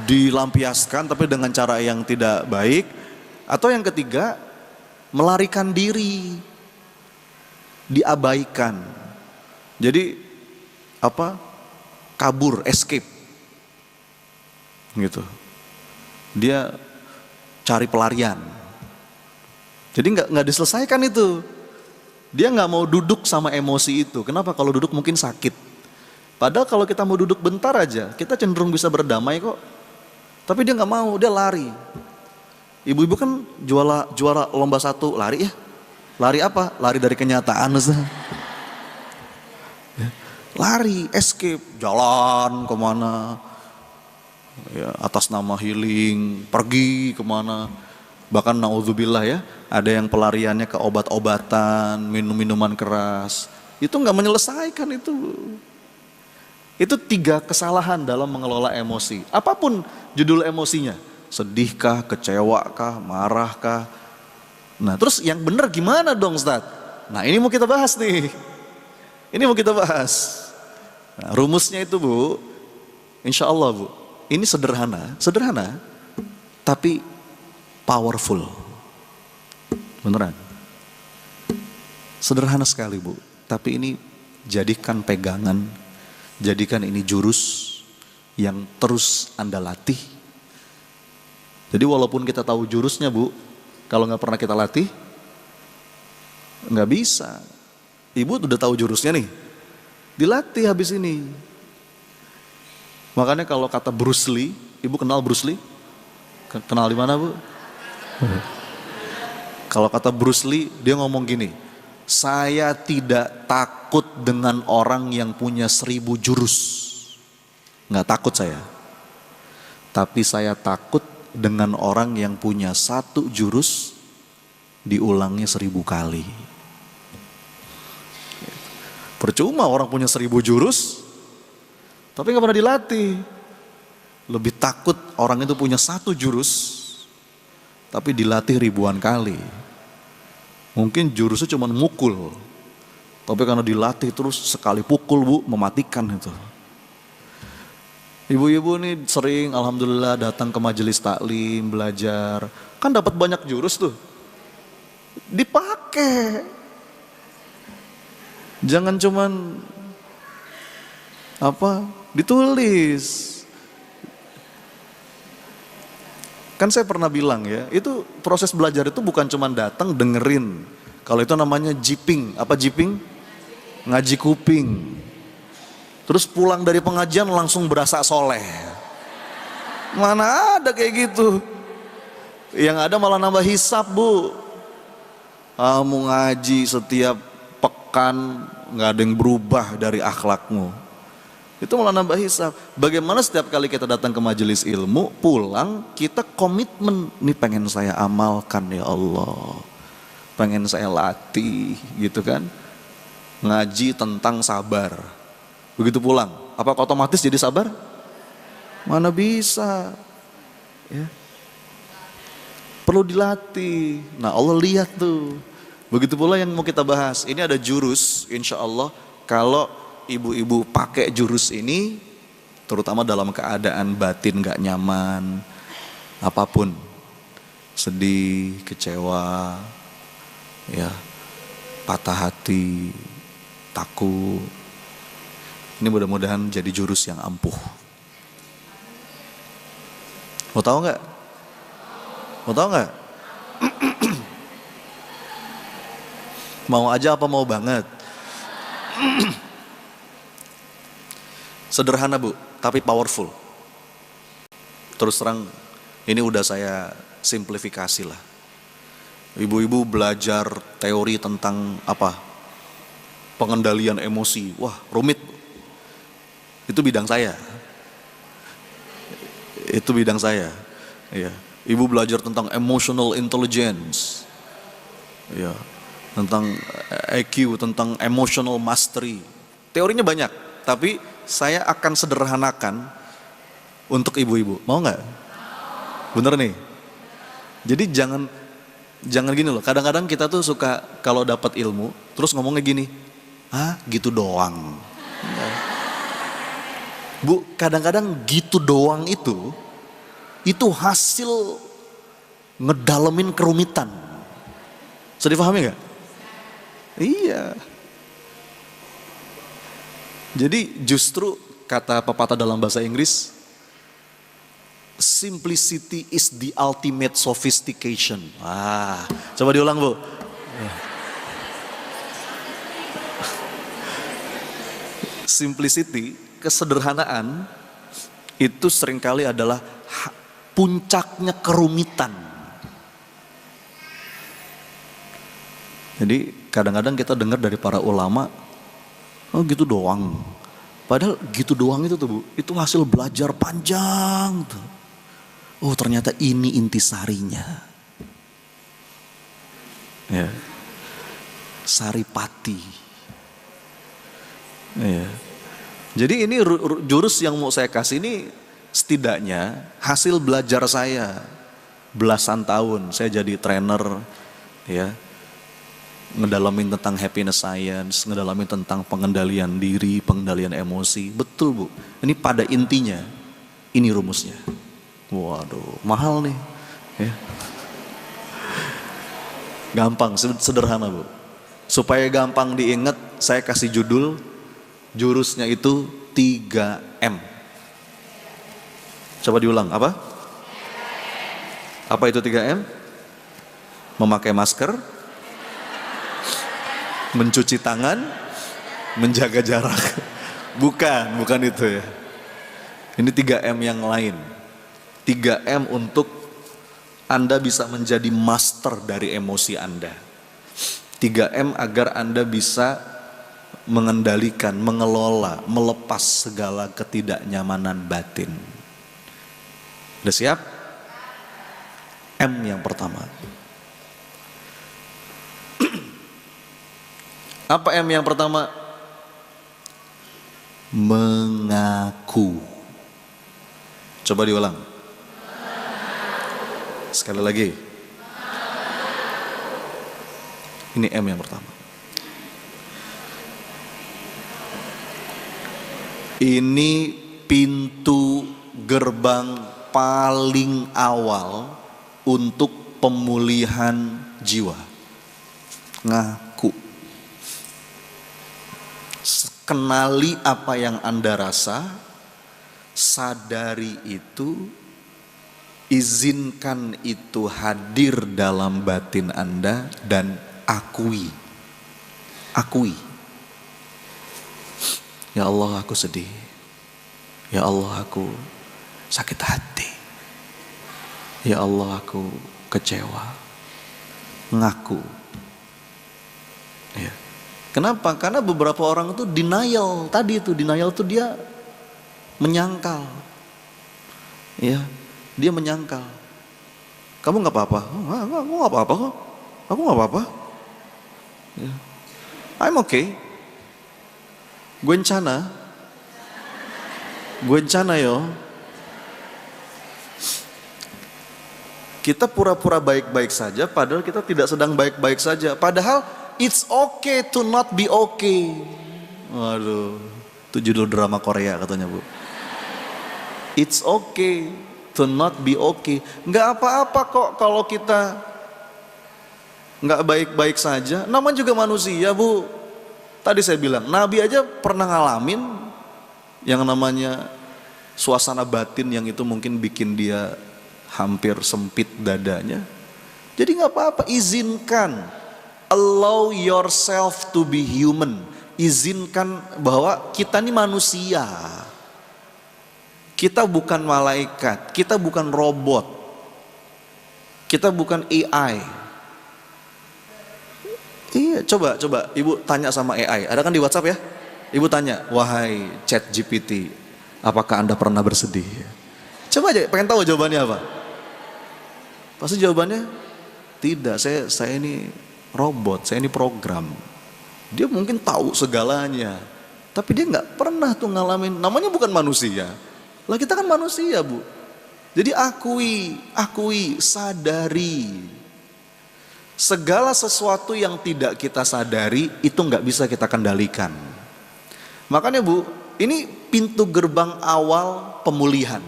dilampiaskan tapi dengan cara yang tidak baik. Atau yang ketiga, melarikan diri, diabaikan. Jadi apa? Kabur, escape. Gitu. Dia cari pelarian. Jadi nggak diselesaikan itu. Dia nggak mau duduk sama emosi itu. Kenapa? Kalau duduk mungkin sakit. Padahal kalau kita mau duduk bentar aja, kita cenderung bisa berdamai kok. Tapi dia nggak mau, dia lari. Ibu-ibu kan juara lomba 1 lari ya. Lari apa? Lari dari kenyataan. Lari, escape, jalan kemana. Ya, atas nama healing, pergi kemana. Bahkan naudzubillah ya, ada yang pelariannya ke obat-obatan, minum-minuman keras. Itu nggak menyelesaikan itu. Itu 3 kesalahan dalam mengelola emosi. Apapun judul emosinya, sedihkah, kecewakah, marahkah. Nah terus yang benar gimana dong Ustaz? Nah ini mau kita bahas nih. Ini mau kita bahas. Nah, rumusnya itu Bu, insya Allah Bu, ini sederhana, tapi powerful. Beneran. Sederhana sekali Bu, tapi ini jadikan pegangan, jadikan ini jurus yang terus Anda latih. Jadi walaupun kita tahu jurusnya Bu, kalau nggak pernah kita latih, nggak bisa. Ibu udah tahu jurusnya nih, dilatih habis ini. Makanya kalau kata Bruce Lee, Ibu kenal Bruce Lee? Kenal di mana Bu? Kalau kata Bruce Lee, dia ngomong gini, saya tidak takut dengan orang yang punya 1000 jurus. Nggak takut saya. Tapi saya takut dengan orang yang punya 1 jurus diulangnya 1000 kali. Percuma orang punya 1000 jurus, tapi nggak pernah dilatih. lebih takut orang itu punya satu jurus, tapi dilatih ribuan kali. Mungkin jurusnya cuma mukul, tapi karena dilatih terus sekali pukul Bu, mematikan itu. Ibu-ibu nih sering alhamdulillah datang ke majelis taklim, belajar. Kan dapat banyak jurus tuh. Dipakai. Jangan cuman ditulis. Kan saya pernah bilang ya, itu proses belajar itu bukan cuman datang dengerin. Kalau itu namanya jiping. Apa jiping? Ngaji kuping. Terus pulang dari pengajian langsung berasa soleh. Mana ada kayak gitu. Yang ada malah nambah hisap Bu. Kamu ngaji setiap pekan gak ada yang berubah dari akhlakmu. Itu malah nambah hisap. Bagaimana setiap kali kita datang ke majelis ilmu, pulang kita komitmen. Nih pengen saya amalkan ya Allah. Pengen saya latih gitu kan. Ngaji tentang sabar. Begitu pulang, apa otomatis jadi sabar? Mana bisa. Ya. Perlu dilatih. Nah Allah lihat tuh. Begitu pula yang mau kita bahas. Ini ada jurus, insya Allah. Kalau ibu-ibu pakai jurus ini, terutama dalam keadaan batin gak nyaman, apapun, sedih, kecewa, ya, patah hati, takut. Ini mudah-mudahan jadi jurus yang ampuh. Mau tahu nggak? Mau tahu nggak? Mau aja apa mau banget? Sederhana Bu, tapi powerful. Terus terang, ini udah saya simplifikasi lah. Ibu-ibu belajar teori tentang pengendalian emosi. Wah rumit. Itu bidang saya. Itu bidang saya. Ya. Ibu belajar tentang emotional intelligence. Ya. Tentang EQ, tentang emotional mastery. Teorinya banyak, tapi saya akan sederhanakan untuk ibu-ibu. Mau nggak? Bener nih. Jadi jangan gini loh. Kadang-kadang kita tuh suka kalau dapat ilmu, terus ngomongnya gini, gitu doang. Bu, kadang-kadang gitu doang itu hasil ngedalemin kerumitan. Bisa dipahami gak? Iya. Jadi justru kata pepatah dalam bahasa Inggris, simplicity is the ultimate sophistication. Coba diulang Bu. Simplicity, kesederhanaan itu seringkali adalah puncaknya kerumitan. Jadi kadang-kadang kita dengar dari para ulama, gitu doang. Padahal gitu doang itu tuh Bu, itu hasil belajar panjang tuh. Oh ternyata ini intisarinya. Ya. Saripati. Ya. Jadi ini jurus yang mau saya kasih ini setidaknya hasil belajar saya belasan tahun. Saya jadi trainer, ya, ngedalamin tentang happiness science, ngedalamin tentang pengendalian diri, pengendalian emosi. Betul Bu, ini pada intinya ini rumusnya. Waduh, mahal nih. Ya. Gampang, sederhana Bu. Supaya gampang diingat, saya kasih judul. Jurusnya itu 3M. Coba diulang, apa? Apa itu 3M? Memakai masker, mencuci tangan, menjaga jarak. Bukan itu ya. Ini 3M yang lain. 3M untuk Anda bisa menjadi master dari emosi Anda. 3M agar Anda bisa mengendalikan, mengelola, melepas segala ketidaknyamanan batin. Udah siap? M yang pertama. Apa M yang pertama? Mengaku. Coba diulang. Sekali lagi. Ini M yang pertama. Ini pintu gerbang paling awal untuk pemulihan jiwa. Ngaku. Kenali apa yang Anda rasa, sadari itu, izinkan itu hadir dalam batin Anda dan akui. Akui. Ya Allah, aku sedih. Ya Allah, aku sakit hati. Ya Allah, aku kecewa. Ngaku. Ya. Kenapa? Karena beberapa orang itu denial. Tadi itu denial itu dia menyangkal. Ya, dia menyangkal. Kamu nggak apa-apa? Aku nggak apa-apa kok. Aku nggak apa-apa. Ya. I'm okay. Gue encana yo. Kita pura-pura baik-baik saja, padahal kita tidak sedang baik-baik saja. Padahal it's okay to not be okay. Waduh, itu judul drama Korea katanya Bu. It's okay to not be okay. Nggak apa-apa kok kalau kita nggak baik-baik saja. Namanya juga manusia Bu. Tadi saya bilang, Nabi aja pernah ngalamin yang namanya suasana batin yang itu mungkin bikin dia hampir sempit dadanya. Jadi nggak apa-apa, izinkan. Allow yourself to be human. Izinkan bahwa kita ini manusia. Kita bukan malaikat, kita bukan robot. Kita bukan AI. Iya, coba Ibu tanya sama AI. Ada kan di WhatsApp ya? Ibu tanya, wahai ChatGPT, apakah Anda pernah bersedih? Coba aja, pengen tahu jawabannya apa? Pasti jawabannya tidak. Saya ini robot, saya ini program. Dia mungkin tahu segalanya, tapi dia nggak pernah tuh ngalamin. Namanya bukan manusia. Lah kita kan manusia Bu. Jadi akui, sadari. Segala sesuatu yang tidak kita sadari itu nggak bisa kita kendalikan. Makanya Bu, ini pintu gerbang awal pemulihan.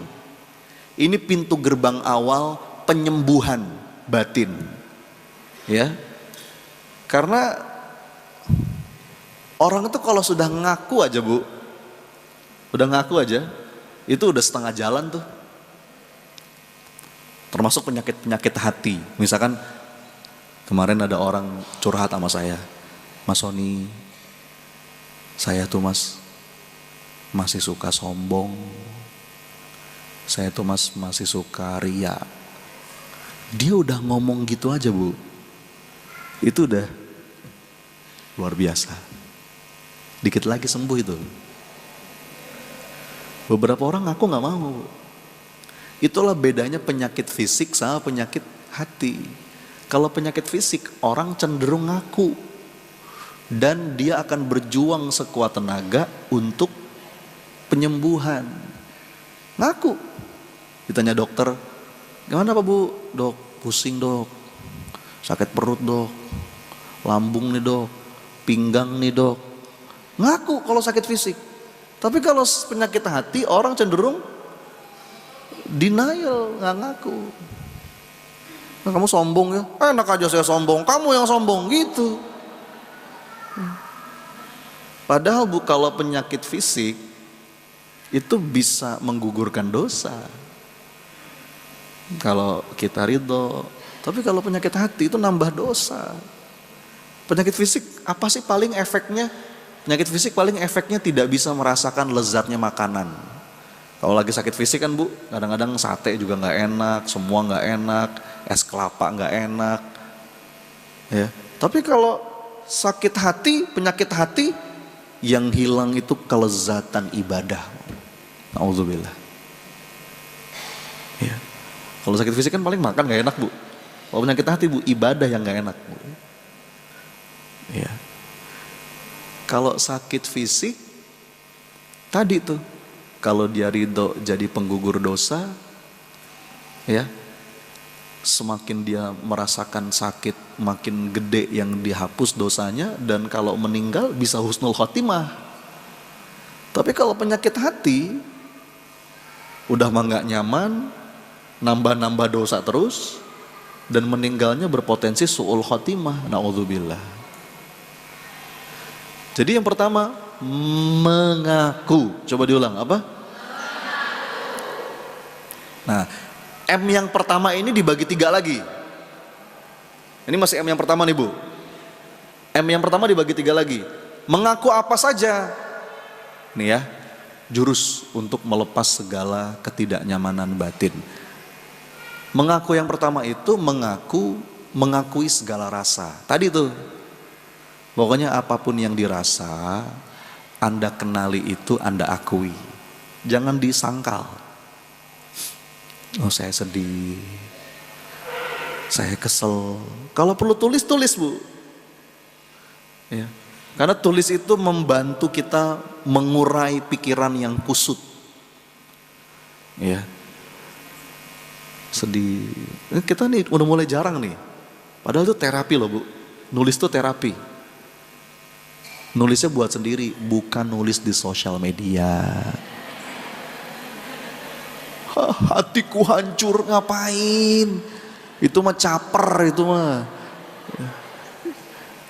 Ini pintu gerbang awal penyembuhan batin. Ya. Karena orang itu kalau sudah ngaku aja Bu, udah ngaku aja, itu udah setengah jalan tuh. Termasuk penyakit-penyakit hati. Misalkan kemarin ada orang curhat sama saya, Mas Sony, saya tuh Mas masih suka sombong, saya tuh Mas masih suka ria. Dia udah ngomong gitu aja Bu, itu udah luar biasa. Dikit lagi sembuh itu. Beberapa orang ngaku gak mau. Itulah bedanya penyakit fisik sama penyakit hati. Kalau penyakit fisik, orang cenderung ngaku. Dan dia akan berjuang sekuat tenaga untuk penyembuhan. Ngaku. Ditanya dokter, gimana Pak Bu? Dok, pusing dok. Sakit perut dok. Lambung nih dok. Pinggang nih dok. Ngaku kalau sakit fisik. Tapi kalau penyakit hati, orang cenderung denial, gak ngaku. Nah, kamu sombong ya? Enak aja saya sombong, kamu yang sombong gitu. Padahal Bu, kalau penyakit fisik itu bisa menggugurkan dosa. Kalau kita ridho, tapi kalau penyakit hati itu nambah dosa. Penyakit fisik apa sih paling efeknya? Penyakit fisik paling efeknya tidak bisa merasakan lezatnya makanan. Kalau lagi sakit fisik kan Bu, kadang-kadang sate juga nggak enak, semua nggak enak, es kelapa nggak enak. Ya. Tapi kalau sakit hati, penyakit hati, yang hilang itu kelezatan ibadah. Auzubillah. Ya. Kalau sakit fisik kan paling makan nggak enak Bu. Kalau penyakit hati Bu, ibadah yang nggak enak Bu. Ya. Kalau sakit fisik, tadi tuh Kalau dia ridho jadi penggugur dosa, ya, semakin dia merasakan sakit, makin gede yang dihapus dosanya, dan kalau meninggal bisa husnul khotimah. Tapi kalau penyakit hati, udah mah nggak nyaman, nambah-nambah dosa terus, dan meninggalnya berpotensi su'ul khotimah, na'udzubillah. Jadi yang pertama, mengaku. Coba diulang, apa? Nah, M yang pertama ini dibagi 3 lagi. Ini masih M yang pertama nih Bu. M yang pertama dibagi 3 lagi. Mengaku apa saja. Nih ya, jurus untuk melepas segala ketidaknyamanan batin. Mengaku yang pertama itu mengakui segala rasa. Tadi tuh, pokoknya apapun yang dirasa, Anda kenali itu, Anda akui. Jangan disangkal. Oh, saya sedih, saya kesel. Kalau perlu tulis Bu. Ya. Karena tulis itu membantu kita mengurai pikiran yang kusut. Ya. Sedih. Kita nih udah mulai jarang nih. Padahal itu terapi loh Bu. Nulis itu terapi. Nulisnya buat sendiri, bukan nulis di sosial media. Hatiku hancur, ngapain? Itu mah caper, itu mah.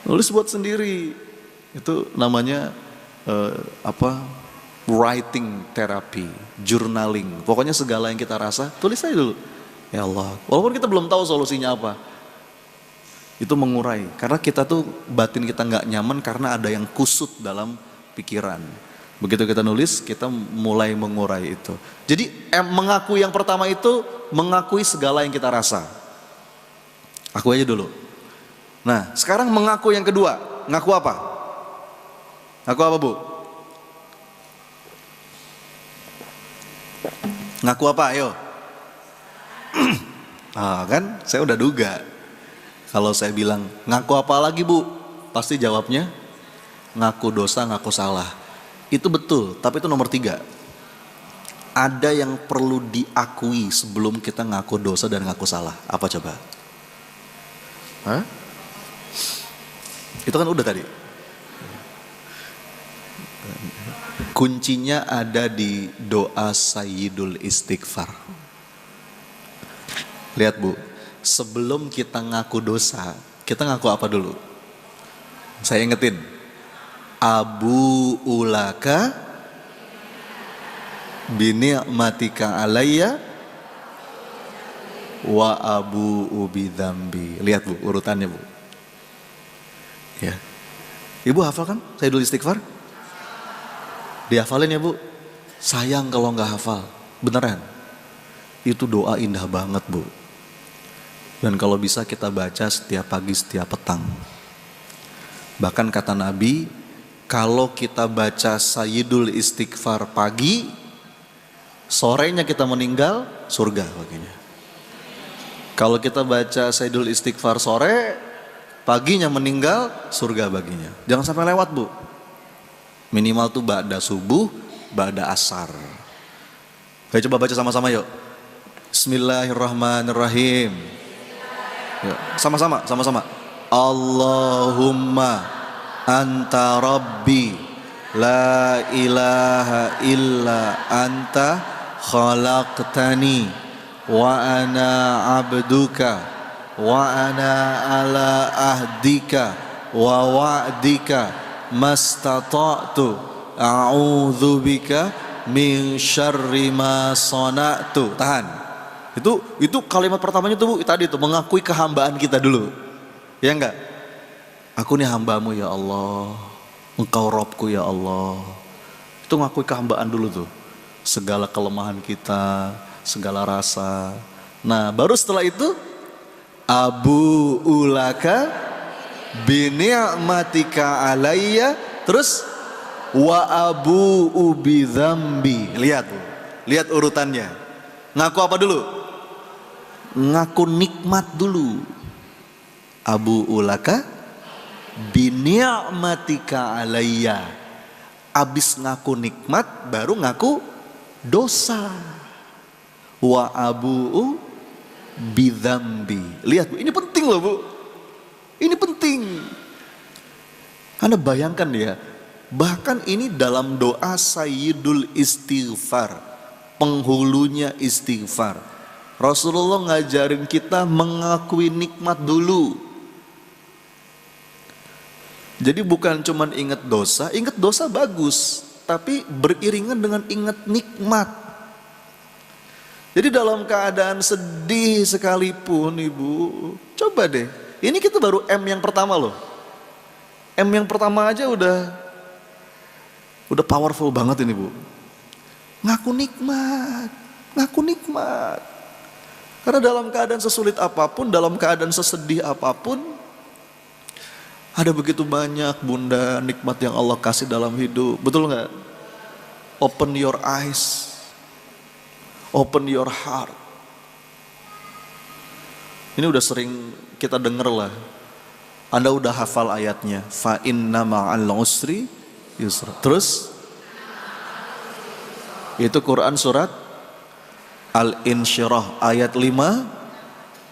Nulis buat sendiri. Itu namanya writing therapy, journaling. Pokoknya segala yang kita rasa, tulis aja dulu. Ya Allah, walaupun kita belum tahu solusinya apa. Itu mengurai, karena kita tuh batin kita nggak nyaman karena ada yang kusut dalam pikiran. Begitu kita nulis, kita mulai mengurai itu. Jadi mengakui yang pertama itu mengakui segala yang kita rasa. Aku aja dulu. Nah, sekarang mengaku yang kedua. Ngaku apa? Ngaku apa Bu? Ngaku apa? Ayo. Kan saya udah duga. Kalau saya bilang ngaku apa lagi Bu? Pasti jawabnya ngaku dosa, ngaku salah. Itu betul, tapi itu nomor 3. Ada yang perlu diakui sebelum kita ngaku dosa dan ngaku salah. Apa coba? Hah? Itu kan udah tadi. Kuncinya ada di doa Sayyidul Istighfar. Lihat Bu, sebelum kita ngaku dosa, kita ngaku apa dulu? Saya ingetin. Abu ulaka bini'matika alayya wa abu ubidzambi. Lihat Bu, urutannya Bu. Ya. Ibu hafal kan? Sayyidul Istighfar? Dihafalin ya Bu. Sayang kalau nggak hafal. Beneran. Itu doa indah banget Bu. Dan kalau bisa kita baca setiap pagi, setiap petang. Bahkan kata Nabi, kalau kita baca Sayyidul Istighfar pagi, sorenya kita meninggal, surga baginya. Kalau kita baca Sayyidul Istighfar sore, paginya meninggal, surga baginya. Jangan sampai lewat Bu. Minimal tuh ba'da subuh, ba'da asar. Ayo coba baca sama-sama yuk. Bismillahirrahmanirrahim. Yuk, sama-sama. Allahumma anta rabbi la ilaha illa anta khalaqtani wa ana abduka wa ana ala ahdika wa wa'dika mastata'tu a'udzu bika min syarri ma sana'tu. Tahan. Itu kalimat pertamanya tuh Bu, tadi tuh mengakui kehambaan kita dulu. Ya enggak? Aku nih hambamu ya Allah, Engkau Robku ya Allah. Itu ngakui kehambaan dulu tuh. Segala kelemahan kita, segala rasa. Nah baru setelah itu, Abu ulaka bini'matika alayya. Terus wa abu ubidzambi. Lihat tuh, lihat urutannya. Ngaku apa dulu? Ngaku nikmat dulu. Abu ulaka bini'matika alayya. Abis ngaku nikmat baru ngaku dosa. Wa abu'u bidzambi. Lihat Bu, ini penting loh Bu. Ini penting. Anda bayangkan ya, bahkan ini dalam doa Sayyidul Istighfar, penghulunya istighfar. Rasulullah ngajarin kita mengakui nikmat dulu. Jadi bukan cuman ingat dosa bagus, tapi beriringan dengan ingat nikmat. Jadi dalam keadaan sedih sekalipun Ibu, coba deh, ini kita baru M yang pertama loh. M yang pertama aja udah powerful banget ini Bu. Ngaku nikmat. Karena dalam keadaan sesulit apapun, dalam keadaan sesedih apapun, ada begitu banyak Bunda nikmat yang Allah kasih dalam hidup. Betul nggak? Open your eyes, open your heart. Ini udah sering kita denger lah. Anda udah hafal ayatnya. Fa inna ma'al usri yusra. Terus itu Quran surat Al-Insyirah ayat 5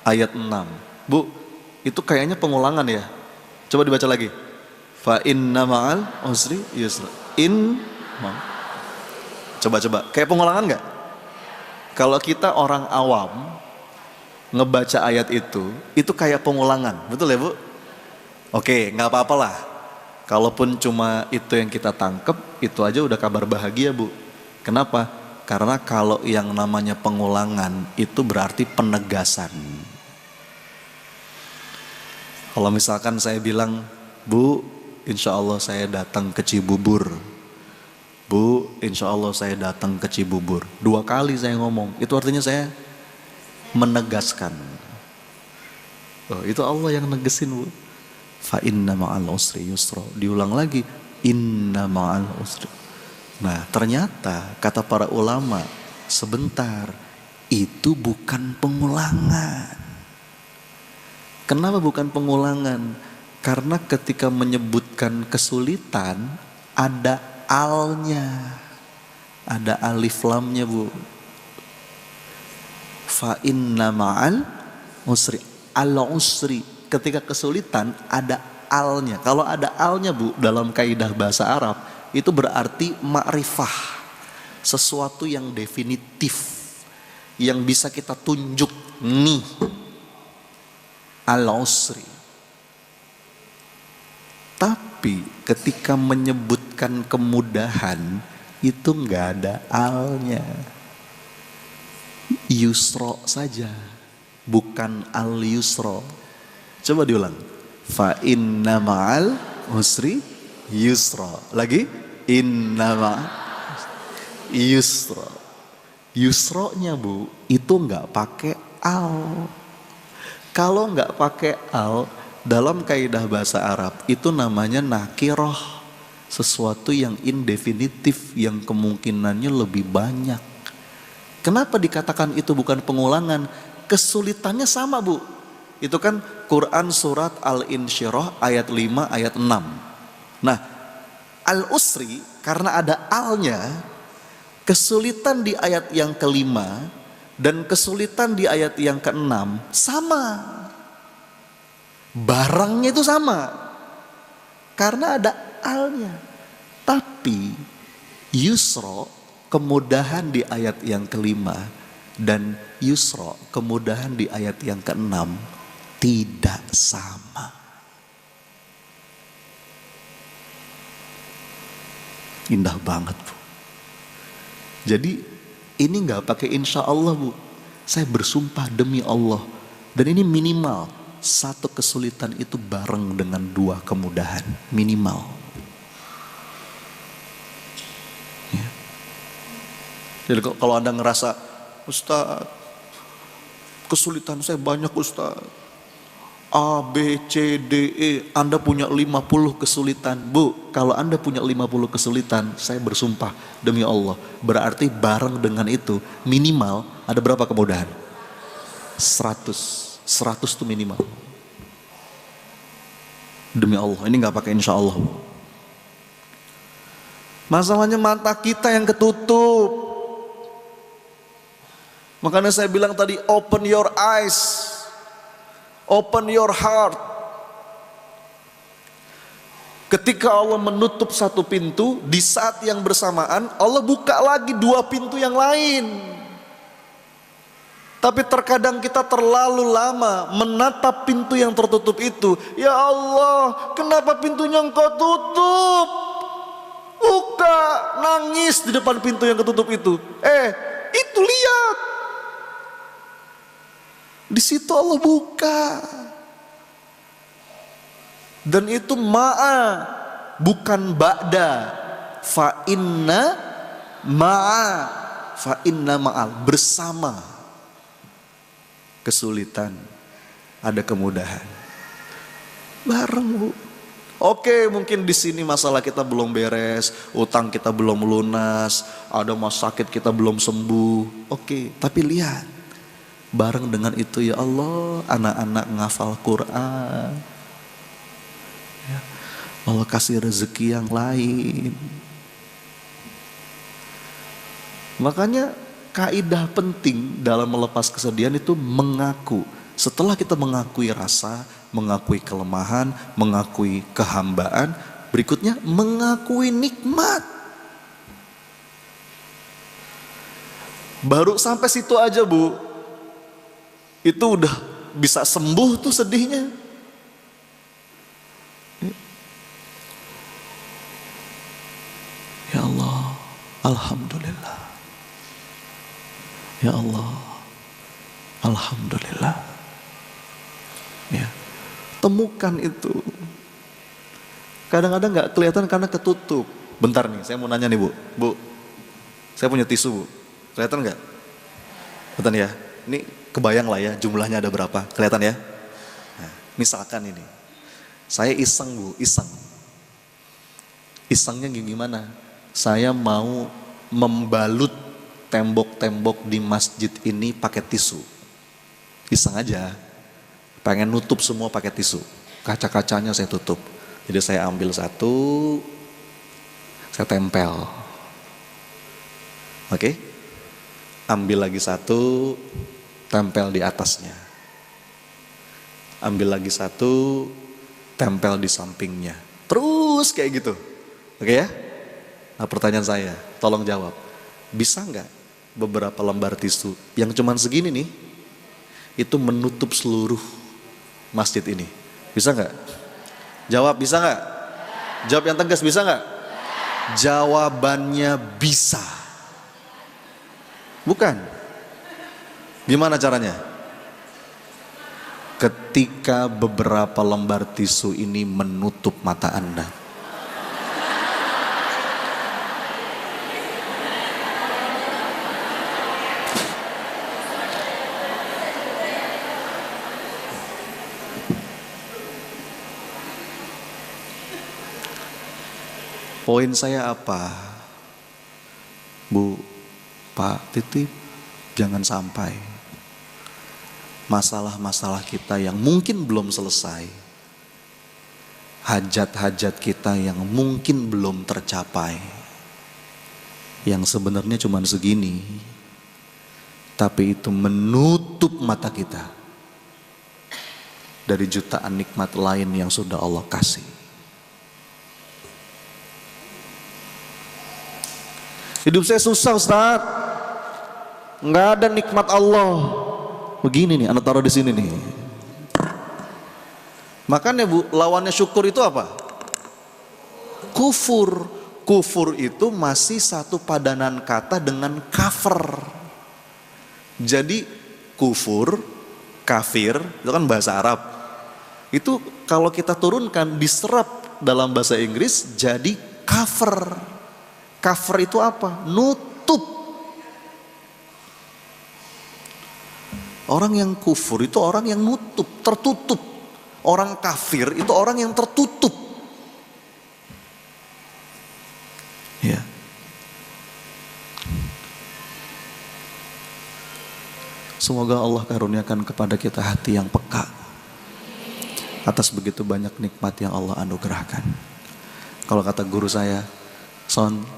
ayat 6. Bu, itu kayaknya pengulangan ya. Coba dibaca lagi. Fa inna ma'al usri yusra. Coba. Kayak pengulangan nggak? Kalau kita orang awam ngebaca ayat itu kayak pengulangan. Betul ya Bu? Oke, nggak apa-apalah. Kalaupun cuma itu yang kita tangkep, itu aja udah kabar bahagia Bu. Kenapa? Karena kalau yang namanya pengulangan itu berarti penegasan. Kalau misalkan saya bilang, Bu, insya Allah saya datang ke Cibubur. Bu, insya Allah saya datang ke Cibubur. 2 kali saya ngomong, itu artinya saya menegaskan. Oh, itu Allah yang negesin Bu. Fa inna ma'al usri yusra. Diulang lagi, inna ma'al usri. Nah ternyata kata para ulama, sebentar, itu bukan pengulangan. Kenapa bukan pengulangan? Karena ketika menyebutkan kesulitan ada alnya, ada alif lamnya Bu. Fa inna ma'al usri, al-usri. Ketika kesulitan ada alnya. Kalau ada alnya Bu, dalam kaidah bahasa Arab itu berarti ma'rifah, sesuatu yang definitif, yang bisa kita tunjuk nih, al-usri. Tapi ketika menyebutkan kemudahan itu nggak ada alnya, yusro saja, bukan al-yusro. Coba diulang. Fa inna ma'al usri yusra. Lagi, inna ma'al yusra. Yusronya Bu, itu nggak pakai al. Kalau nggak pakai al, dalam kaidah bahasa Arab itu namanya nakiroh, sesuatu yang indefinitif, yang kemungkinannya lebih banyak. Kenapa dikatakan itu bukan pengulangan? Kesulitannya sama Bu. Itu kan Quran surat Al-Insyirah ayat 5 ayat 6. Nah, al-usri karena ada alnya, kesulitan di ayat yang kelima dan kesulitan di ayat yang keenam sama. Barangnya itu sama. Karena ada alnya. Tapi yusro, kemudahan di ayat yang kelima, dan yusro, kemudahan di ayat yang keenam tidak sama. Indah banget Bu. Jadi ini gak pakai insya Allah Bu. Saya bersumpah demi Allah. Dan ini minimal, 1 kesulitan itu bareng dengan 2 kemudahan. Minimal. Ya. Jadi kalau Anda ngerasa, Ustaz, kesulitan saya banyak Ustaz, A, B, C, D, E, Anda punya 50 kesulitan. Bu, kalau Anda punya 50 kesulitan, saya bersumpah demi Allah, berarti bareng dengan itu minimal ada berapa kemudahan? 100 itu minimal. Demi Allah, ini gak pakai insya Allah. Masalahnya mata kita yang ketutup. Makanya saya bilang tadi, open your eyes, open your heart. Ketika Allah menutup satu pintu, di saat yang bersamaan Allah buka lagi dua pintu yang lain. Tapi terkadang kita terlalu lama menatap pintu yang tertutup itu. Ya Allah, kenapa pintunya Engkau tutup? Buka, nangis di depan pintu yang ketutup itu. Itu lihat. Di situ Allah buka. Dan itu ma'a, bukan ba'da. Fa inna ma'al, bersama kesulitan ada kemudahan. Bareng, Bu. Oke, mungkin di sini masalah kita belum beres, utang kita belum lunas, ada masalah sakit kita belum sembuh. Oke, tapi lihat, bareng dengan itu ya Allah, anak-anak ngafal Quran. Ya, Allah kasih rezeki yang lain. Makanya kaidah penting dalam melepas kesedihan itu mengaku. Setelah kita mengakui rasa, mengakui kelemahan, mengakui kehambaan, berikutnya mengakui nikmat. Baru sampai situ aja, Bu, itu udah bisa sembuh tuh sedihnya. Ya Allah, alhamdulillah. Ya Allah, alhamdulillah. Ya, temukan itu. Kadang-kadang nggak kelihatan karena ketutup. Bentar nih, saya mau nanya nih, Bu, saya punya tisu, Bu. Kelihatan nggak? Kelihatan ya? Ini kebayang lah ya jumlahnya ada berapa? Kelihatan ya? Nah, misalkan ini, saya iseng, Bu, iseng. Isengnya gimana? Saya mau membalut tembok-tembok di masjid ini pakai tisu. Iseng aja. Pengen nutup semua pakai tisu. Kaca-kacanya saya tutup. Jadi saya ambil satu, saya tempel. Oke? Ambil lagi satu, tempel di atasnya. Ambil lagi satu, tempel di sampingnya. Terus kayak gitu. Oke ya? Nah, pertanyaan saya, tolong jawab. Bisa nggak beberapa lembar tisu yang cuman segini nih itu menutup seluruh masjid ini? Bisa nggak? Jawab, bisa nggak? Jawab yang tegas, bisa nggak? Jawabannya bisa. Bukan? Gimana caranya? Ketika beberapa lembar tisu ini menutup mata Anda. Poin saya apa? Bu, Pak, titip, jangan sampai masalah-masalah kita yang mungkin belum selesai, hajat-hajat kita yang mungkin belum tercapai, yang sebenarnya cuma segini, tapi itu menutup mata kita dari jutaan nikmat lain yang sudah Allah kasih. Hidup saya susah, Ustaz. Nggak ada nikmat Allah. Begini nih, Anda taruh di sini nih. Makanya, Bu, lawannya syukur itu apa? Kufur. Kufur itu masih satu padanan kata dengan kafir. Jadi kufur, kafir, itu kan bahasa Arab. Itu kalau kita turunkan, diserap dalam bahasa Inggris jadi kafir. Kafir itu apa? Nutup. Orang yang kufur itu orang yang nutup, tertutup. Orang kafir itu orang yang tertutup. Ya. Semoga Allah karuniakan kepada kita hati yang peka atas begitu banyak nikmat yang Allah anugerahkan. Kalau kata guru saya, Son,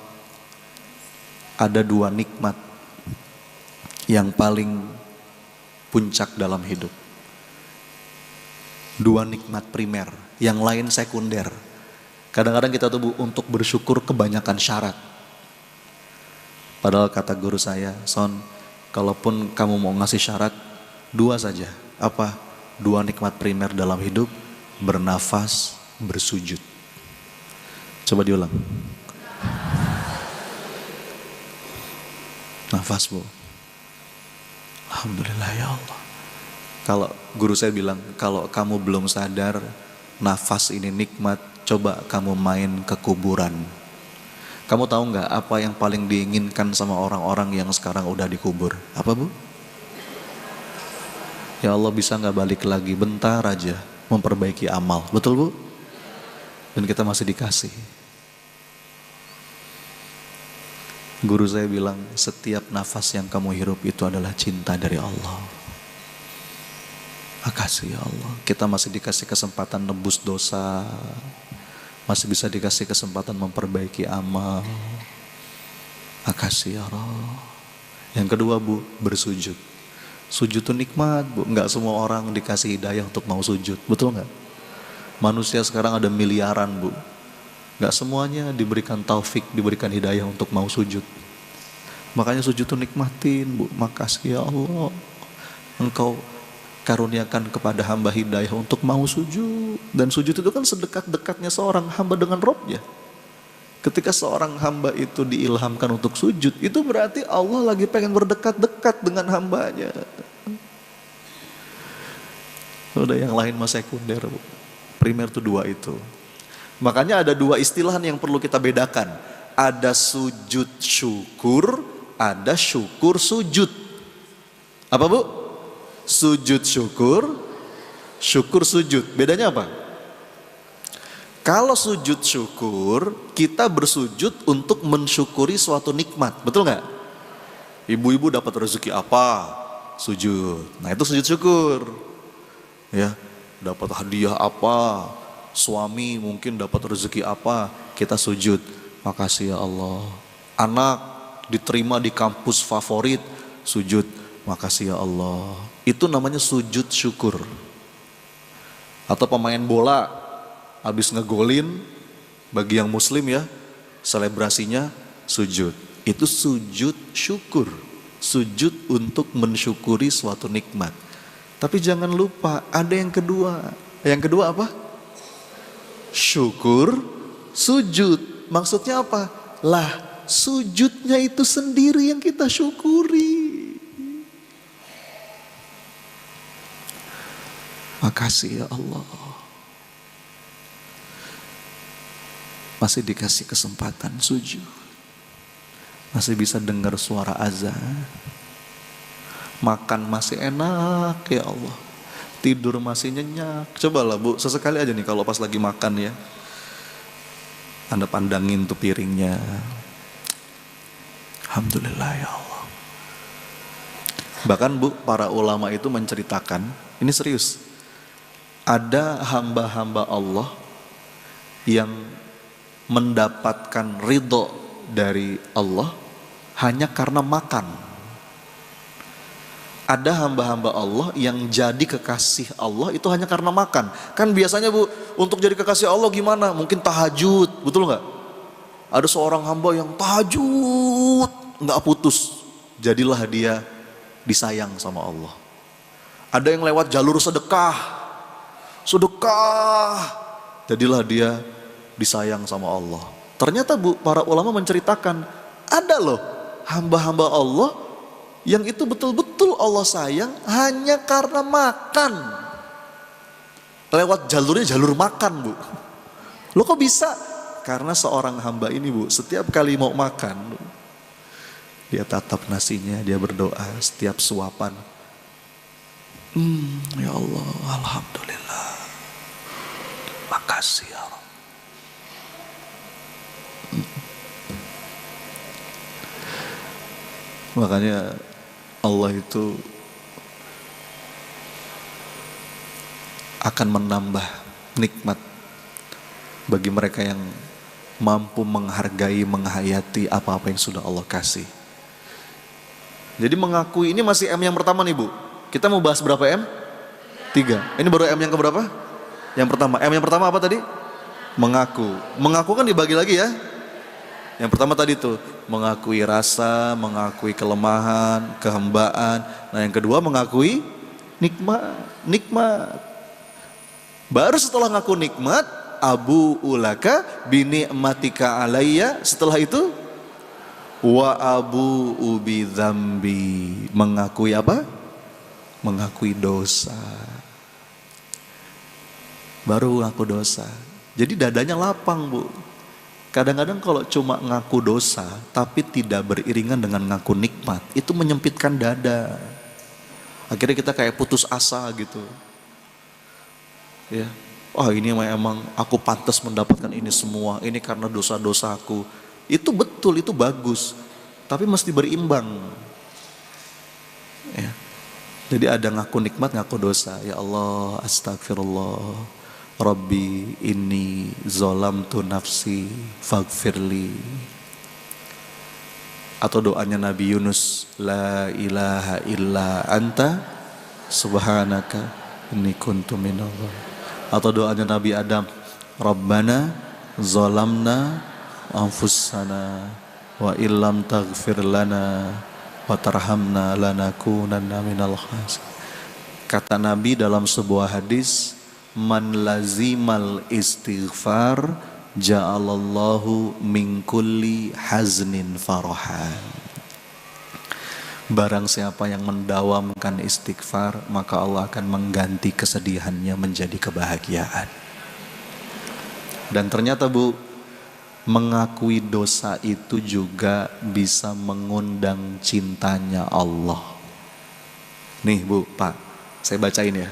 ada dua nikmat yang paling puncak dalam hidup. 2 nikmat primer, yang lain sekunder. Kadang-kadang kita tuh Bu, untuk bersyukur kebanyakan syarat. Padahal kata guru saya, Son, kalaupun kamu mau ngasih syarat, 2 saja. Apa? 2 nikmat primer dalam hidup, bernafas, bersujud. Coba diulang. Nafas Bu. Alhamdulillah ya Allah. Kalau guru saya bilang, kalau kamu belum sadar nafas ini nikmat, coba kamu main ke kuburan. Kamu tahu nggak apa yang paling diinginkan sama orang-orang yang sekarang udah dikubur? Apa Bu? Ya Allah, bisa nggak balik lagi bentar aja memperbaiki amal, betul Bu? Dan kita masih dikasih. Guru saya bilang, setiap nafas yang kamu hirup itu adalah cinta dari Allah. Makasih ya Allah, kita masih dikasih kesempatan nebus dosa, masih bisa dikasih kesempatan memperbaiki amal. Makasih ya Allah. Yang kedua Bu, bersujud. Sujud itu nikmat Bu, nggak semua orang dikasih hidayah untuk mau sujud, betul nggak? Manusia sekarang ada miliaran Bu, nggak semuanya diberikan taufik, diberikan hidayah untuk mau sujud. Makanya sujud itu nikmatin Bu. Makasih ya Allah, Engkau karuniakan kepada hamba hidayah untuk mau sujud. Dan sujud itu kan sedekat-dekatnya seorang hamba dengan Robnya. Ketika seorang hamba itu diilhamkan untuk sujud, itu berarti Allah lagi pengen berdekat-dekat dengan hambanya. Udah, yang lain mah sekunder Bu. Primer itu 2 itu. Makanya ada 2 istilah yang perlu kita bedakan. Ada sujud syukur, ada syukur sujud. Apa Bu? Sujud syukur, syukur sujud. Bedanya apa? Kalau sujud syukur, kita bersujud untuk mensyukuri suatu nikmat, betul nggak? Ibu-ibu dapat rezeki apa? Sujud. Nah itu sujud syukur. Ya, dapat hadiah apa? Suami mungkin dapat rezeki apa? Kita sujud. Makasih ya Allah. Anak diterima di kampus favorit, sujud. Makasih ya Allah. Itu namanya sujud syukur. Atau pemain bola habis ngegolin, bagi yang muslim ya, selebrasinya sujud. Itu sujud syukur. Sujud untuk mensyukuri suatu nikmat. Tapi jangan lupa ada yang kedua. Yang kedua apa? Syukur sujud. Maksudnya apa? Lah, sujudnya itu sendiri yang kita syukuri. Makasih ya Allah. Masih dikasih kesempatan sujud. Masih bisa dengar suara azan. Makan masih enak ya Allah. Tidur masih nyenyak. Cobalah Bu, sesekali aja nih kalau pas lagi makan ya, Anda pandangin tuh piringnya. Alhamdulillah ya Allah. Bahkan Bu, para ulama itu menceritakan, ini serius, ada hamba-hamba Allah yang mendapatkan ridho dari Allah hanya karena makan. Ada hamba-hamba Allah yang jadi kekasih Allah itu hanya karena makan. Kan biasanya Bu, untuk jadi kekasih Allah gimana? Mungkin tahajud, betul nggak? Ada seorang hamba yang tahajud nggak putus, jadilah dia disayang sama Allah. Ada yang lewat jalur sedekah, jadilah dia disayang sama Allah. Ternyata Bu, para ulama menceritakan, ada loh hamba-hamba Allah yang itu betul-betul Allah sayang hanya karena makan. Lewat jalurnya jalur makan Bu. Loh kok bisa? Karena seorang hamba ini Bu, setiap kali mau makan, dia tatap nasinya, dia berdoa setiap suapan. Ya Allah, Alhamdulillah. Makasih ya Allah. Makanya Allah itu akan menambah nikmat bagi mereka yang mampu menghargai, menghayati apa-apa yang sudah Allah kasih. Jadi mengakui ini masih M yang pertama nih Bu. Kita mau bahas berapa M? 3. Ini baru M yang keberapa? Yang pertama. M yang pertama apa tadi? Mengaku. Mengaku kan dibagi lagi ya. Yang pertama tadi tuh mengakui rasa, mengakui kelemahan, kehambaan. Nah yang kedua mengakui nikmat. Baru setelah ngaku nikmat, abu ulaka binikmatika alayya. Setelah itu wa abu ubi dzambi. Mengakui apa? Mengakui dosa. Baru ngaku dosa. Jadi dadanya lapang Bu. Kadang-kadang kalau cuma ngaku dosa tapi tidak beriringan dengan ngaku nikmat, itu menyempitkan dada. Akhirnya kita kayak putus asa gitu. Ya. Wah ini emang aku pantas mendapatkan ini semua, ini karena dosa-dosaku. Itu betul, itu bagus. Tapi mesti berimbang. Ya. Jadi ada ngaku nikmat, ngaku dosa. Ya Allah, astagfirullah. Rabbi inni zolamtu nafsi faghfirli. Atau doanya Nabi Yunus, la ilaha illa anta subhanaka inni kuntu minadh. Atau doanya Nabi Adam, Rabbana zolamna anfusana wa illam taghfir lana wa tarhamna lanakunanna minal khasirin. Kata Nabi dalam sebuah hadis, man lazimal istighfar ja'alallahu min kulli haznin farahan. Barang siapa yang mendawamkan istighfar, maka Allah akan mengganti kesedihannya menjadi kebahagiaan. Dan ternyata Bu, mengakui dosa itu juga bisa mengundang cintanya Allah. Nih Bu, Pak, saya bacain ya.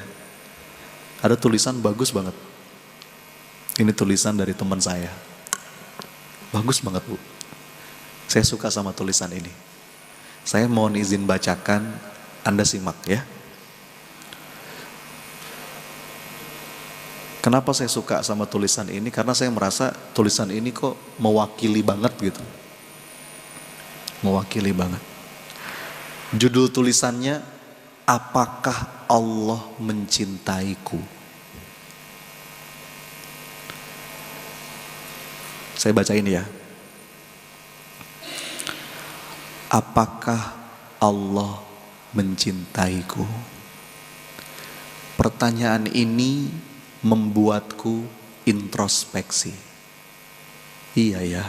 Ada tulisan bagus banget. Ini tulisan dari teman saya. Bagus banget Bu. Saya suka sama tulisan ini. Saya mohon izin bacakan, Anda simak ya. Kenapa saya suka sama tulisan ini? Karena saya merasa tulisan ini kok mewakili banget gitu. Mewakili banget. Judul tulisannya, apakah Allah mencintaiku? Saya bacain ya. Apakah Allah mencintaiku? Pertanyaan ini membuatku introspeksi. Iya ya,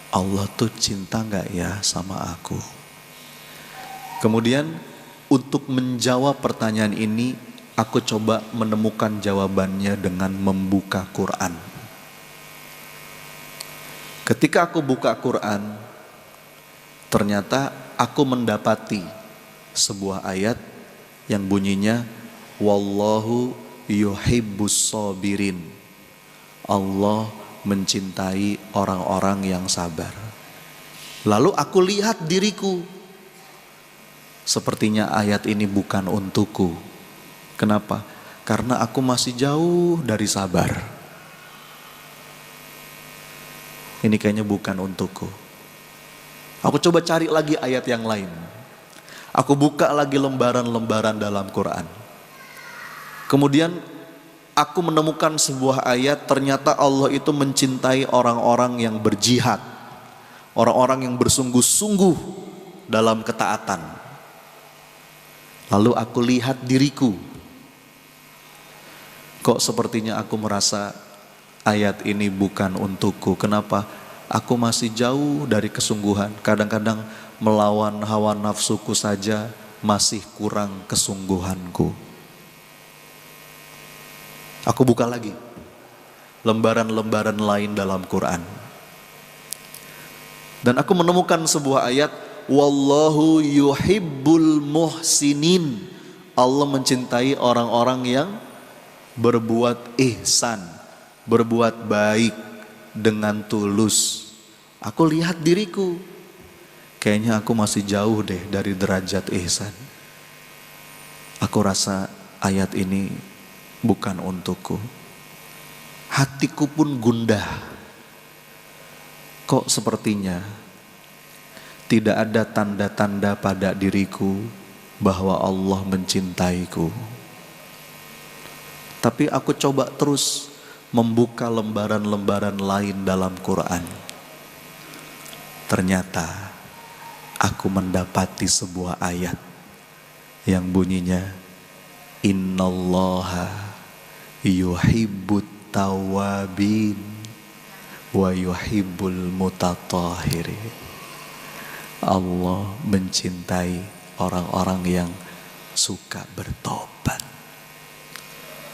Allah tuh cinta gak ya sama aku? Kemudian untuk menjawab pertanyaan ini, aku coba menemukan jawabannya dengan membuka Quran. Ketika aku buka Quran, ternyata aku mendapati sebuah ayat yang bunyinya wallahu yuhibbus sabirin. Allah mencintai orang-orang yang sabar. Lalu aku lihat diriku, sepertinya ayat ini bukan untukku. Kenapa? Karena aku masih jauh dari sabar. Ini kayaknya bukan untukku. Aku coba cari lagi ayat yang lain. Aku buka lagi lembaran-lembaran dalam Quran. Kemudian aku menemukan sebuah ayat, ternyata Allah itu mencintai orang-orang yang berjihad. Orang-orang yang bersungguh-sungguh dalam ketaatan. Lalu aku lihat diriku. Kok sepertinya aku merasa ayat ini bukan untukku. Kenapa? Aku masih jauh dari kesungguhan. Kadang-kadang melawan hawa nafsuku saja masih kurang kesungguhanku. Aku buka lagi lembaran-lembaran lain dalam Quran. Dan aku menemukan sebuah ayat, wallahu yuhibbul muhsinin. Allah mencintai orang-orang yang berbuat ihsan, berbuat baik dengan tulus. Aku lihat diriku, kayaknya aku masih jauh deh dari derajat ihsan. Aku rasa ayat ini bukan untukku. Hatiku pun gundah. Kok sepertinya tidak ada tanda-tanda pada diriku bahwa Allah mencintaiku. Tapi aku coba terus membuka lembaran-lembaran lain dalam Quran. Ternyata aku mendapati sebuah ayat yang bunyinya Innallaha yuhibbut tawabin wa yuhibbul mutatahhirin. Allah mencintai orang-orang yang suka bertobat,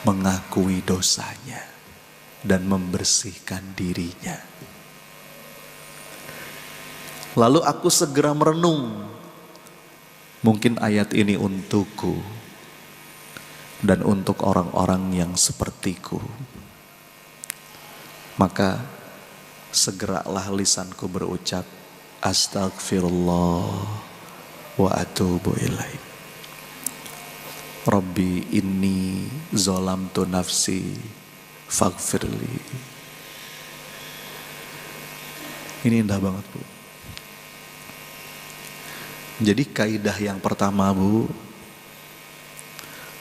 mengakui dosanya, dan membersihkan dirinya. Lalu aku segera merenung, mungkin ayat ini untukku dan untuk orang-orang yang sepertiku. Maka segeralah lisanku berucap Astagfirullah wa atubu ilaih. Rabbi inni zolamtu nafsi faghfirli. Ini indah banget, Bu. Jadi kaidah yang pertama, Bu,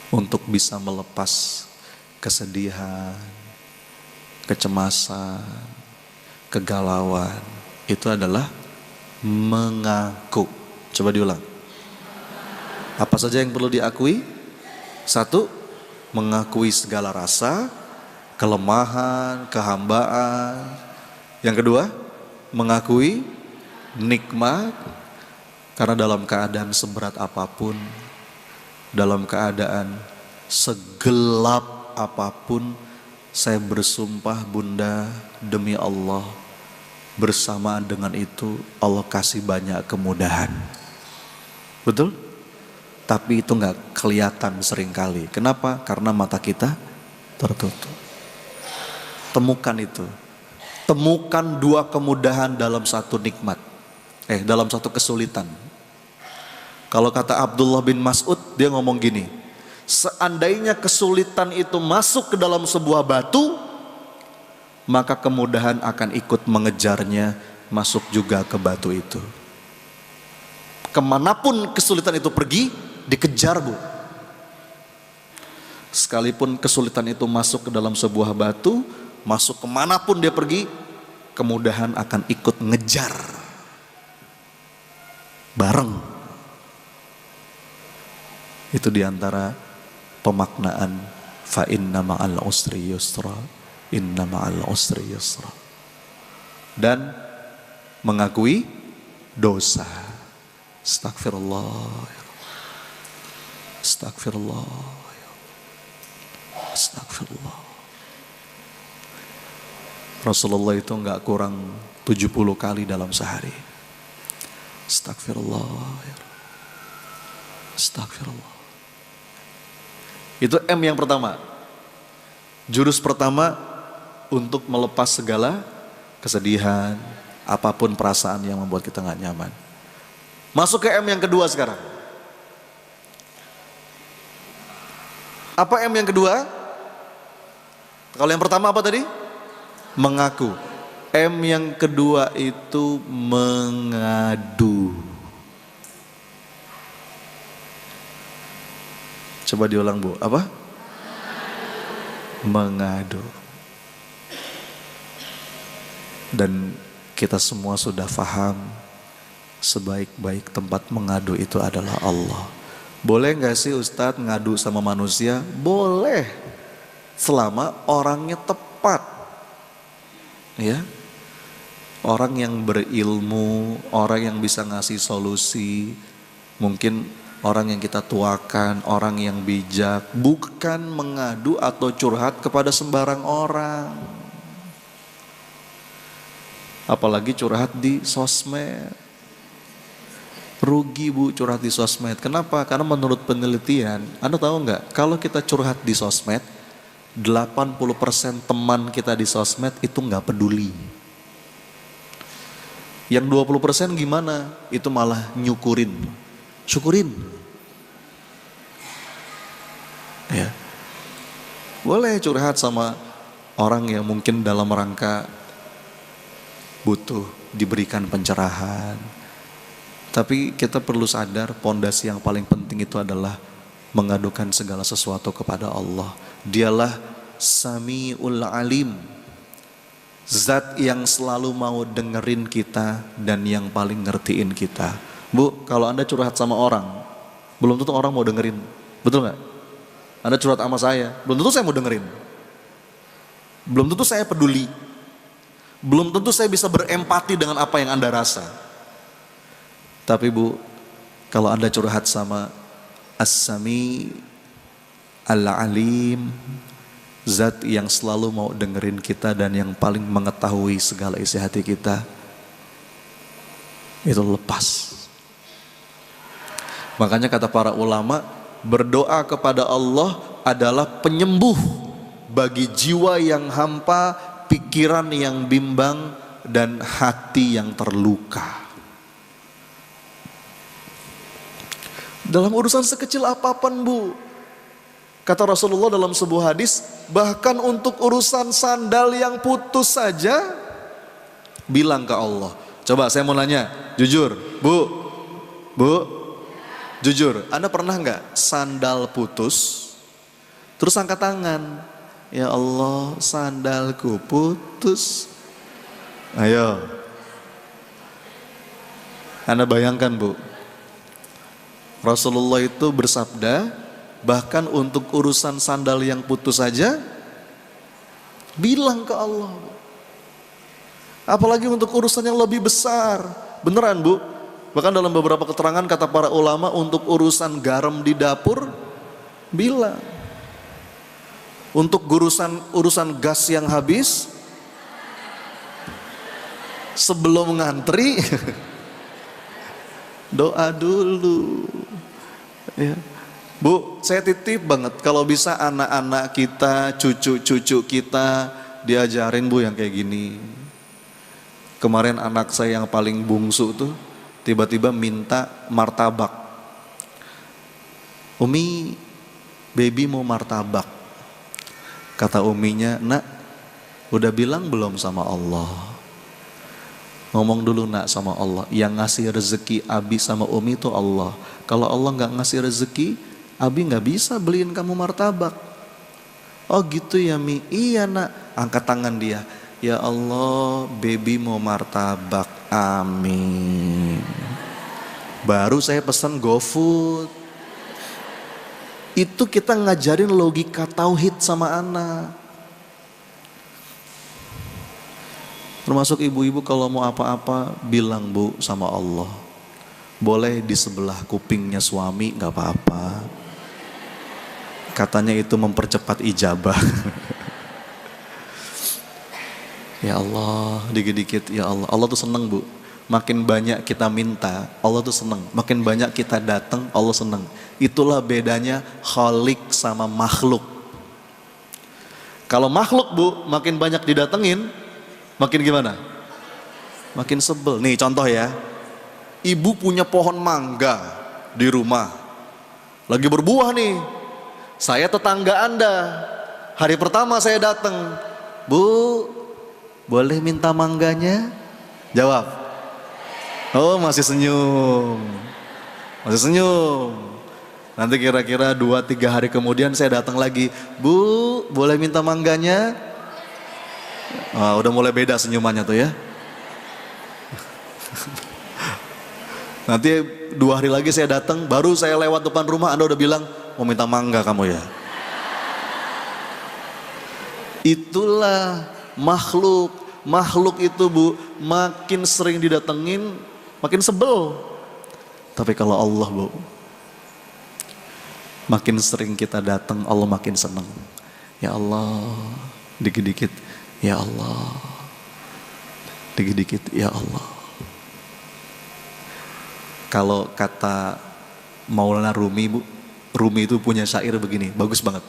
untuk bisa melepas kesedihan, kecemasan, kegalauan, itu adalah mengaku. Coba diulang. Apa saja yang perlu diakui? Satu, mengakui segala rasa, kelemahan, kehambaan. Yang kedua, mengakui nikmat. Karena dalam keadaan seberat apapun, dalam keadaan segelap apapun, saya bersumpah Bunda, demi Allah, bersamaan dengan itu Allah kasih banyak kemudahan. Betul? Tapi itu gak kelihatan seringkali. Kenapa? Karena mata kita tertutup. Temukan itu. Temukan dua kemudahan dalam satu nikmat. Dalam satu kesulitan. Kalau kata Abdullah bin Mas'ud, dia ngomong gini, seandainya kesulitan itu masuk ke dalam sebuah batu, maka kemudahan akan ikut mengejarnya masuk juga ke batu itu. Kemanapun kesulitan itu pergi, dikejar, Bu. Sekalipun kesulitan itu masuk ke dalam sebuah batu, masuk kemanapun dia pergi, kemudahan akan ikut ngejar. Bareng. Itu diantara pemaknaan fa inna ma'al usri yusra, inna ma'al usri yusra. Dan mengakui dosa. Astagfirullah. Astagfirullah. Astagfirullah. Rasulullah itu enggak kurang 70 kali dalam sehari. Astagfirullah. Astagfirullah. Itu M yang pertama. Jurus pertama untuk melepas segala kesedihan, apapun perasaan yang membuat kita gak nyaman. Masuk ke M yang kedua sekarang. Apa M yang kedua? Kalau yang pertama apa tadi? Mengaku. M yang kedua itu mengadu. Coba diulang, Bu. Apa? Mengadu. Dan kita semua sudah paham sebaik-baik tempat mengadu itu adalah Allah. Boleh gak sih Ustadz ngadu sama manusia? Boleh. Selama orangnya tepat. Ya. Orang yang berilmu, orang yang bisa ngasih solusi, mungkin orang yang kita tuakan, orang yang bijak, bukan mengadu atau curhat kepada sembarang orang. Apalagi curhat di sosmed. Rugi, Bu, curhat di sosmed. Kenapa? Karena menurut penelitian, Anda tahu nggak? Kalau kita curhat di sosmed, 80% teman kita di sosmed itu nggak peduli. Yang 20% gimana? Itu malah nyukurin. Syukurin. Ya. Boleh curhat sama orang yang mungkin dalam rangka butuh diberikan pencerahan, Tapi kita perlu sadar pondasi yang paling penting itu adalah mengadukan segala sesuatu kepada Allah. Dialah Sami'ul Alim, zat yang selalu mau dengerin kita dan yang paling ngertiin kita. Bu, kalau Anda curhat sama orang, belum tentu orang mau dengerin. Betul gak? Anda curhat sama saya, belum tentu saya mau dengerin. Belum tentu saya peduli. Belum tentu saya bisa berempati dengan apa yang Anda rasa. Tapi Bu, kalau Anda curhat sama As-Sami Al-Alim, zat yang selalu mau dengerin kita dan yang paling mengetahui segala isi hati kita, itu lepas. Makanya kata para ulama, berdoa kepada Allah adalah penyembuh bagi jiwa yang hampa, pikiran yang bimbang, dan hati yang terluka. Dalam urusan sekecil apapun Bu, kata Rasulullah dalam sebuah hadis, bahkan untuk urusan sandal yang putus saja, bilang ke Allah. Coba saya mau nanya, jujur Bu, jujur, Anda pernah nggak sandal putus, terus angkat tangan, ya Allah sandalku putus. Ayo, Anda bayangkan Bu, Rasulullah itu bersabda, bahkan untuk urusan sandal yang putus saja, bilang ke Allah. Apalagi untuk urusan yang lebih besar. Beneran Bu, bahkan dalam beberapa keterangan kata para ulama, untuk urusan garam di dapur, bilang. Untuk urusan gas yang habis, sebelum ngantri, doa dulu. Ya. Bu, saya titip banget kalau bisa anak-anak kita, cucu-cucu kita diajarin Bu yang kayak gini. Kemarin anak saya yang paling bungsu tuh tiba-tiba minta martabak. Umi, baby mau martabak. Kata uminya, nak, udah bilang belum sama Allah? Ngomong dulu nak sama Allah. Yang ngasih rezeki Abi sama Umi itu Allah. Kalau Allah gak ngasih rezeki, Abi gak bisa beliin kamu martabak. Oh gitu ya Mi. Iya nak. Angkat tangan dia. Ya Allah, baby mau martabak. Amin. Baru saya pesan GoFood. Itu kita ngajarin logika tauhid sama anak. Termasuk ibu-ibu kalau mau apa-apa bilang Bu sama Allah. Boleh di sebelah kupingnya suami gak apa-apa. Katanya itu mempercepat ijabah. Ya Allah, dikit-dikit ya Allah. Allah tuh seneng Bu. Makin banyak kita minta, Allah tuh seneng. Makin banyak kita datang, Allah seneng. Itulah bedanya khalik sama makhluk. Kalau makhluk Bu, makin banyak didatengin, makin gimana? Makin sebel. Nih contoh ya. Ibu punya pohon mangga di rumah. Lagi berbuah nih. Saya tetangga Anda. Hari pertama saya datang. Bu, boleh minta mangganya? Jawab. Oh masih senyum. Masih senyum. Nanti kira-kira 2-3 hari kemudian saya datang lagi. Bu, boleh minta mangganya? Udah mulai beda senyumannya tuh ya. Nanti 2 hari lagi saya datang, baru saya lewat depan rumah, Anda udah bilang mau minta mangga kamu ya. Itulah makhluk. Makhluk itu Bu, makin sering didatengin, makin sebel. Tapi kalau Allah Bu, makin sering kita datang, Allah makin senang. Ya Allah, dikit-dikit. Ya Allah, dikit-dikit ya Allah. Kalau kata Maulana Rumi Bu, Rumi itu punya syair begini, bagus banget.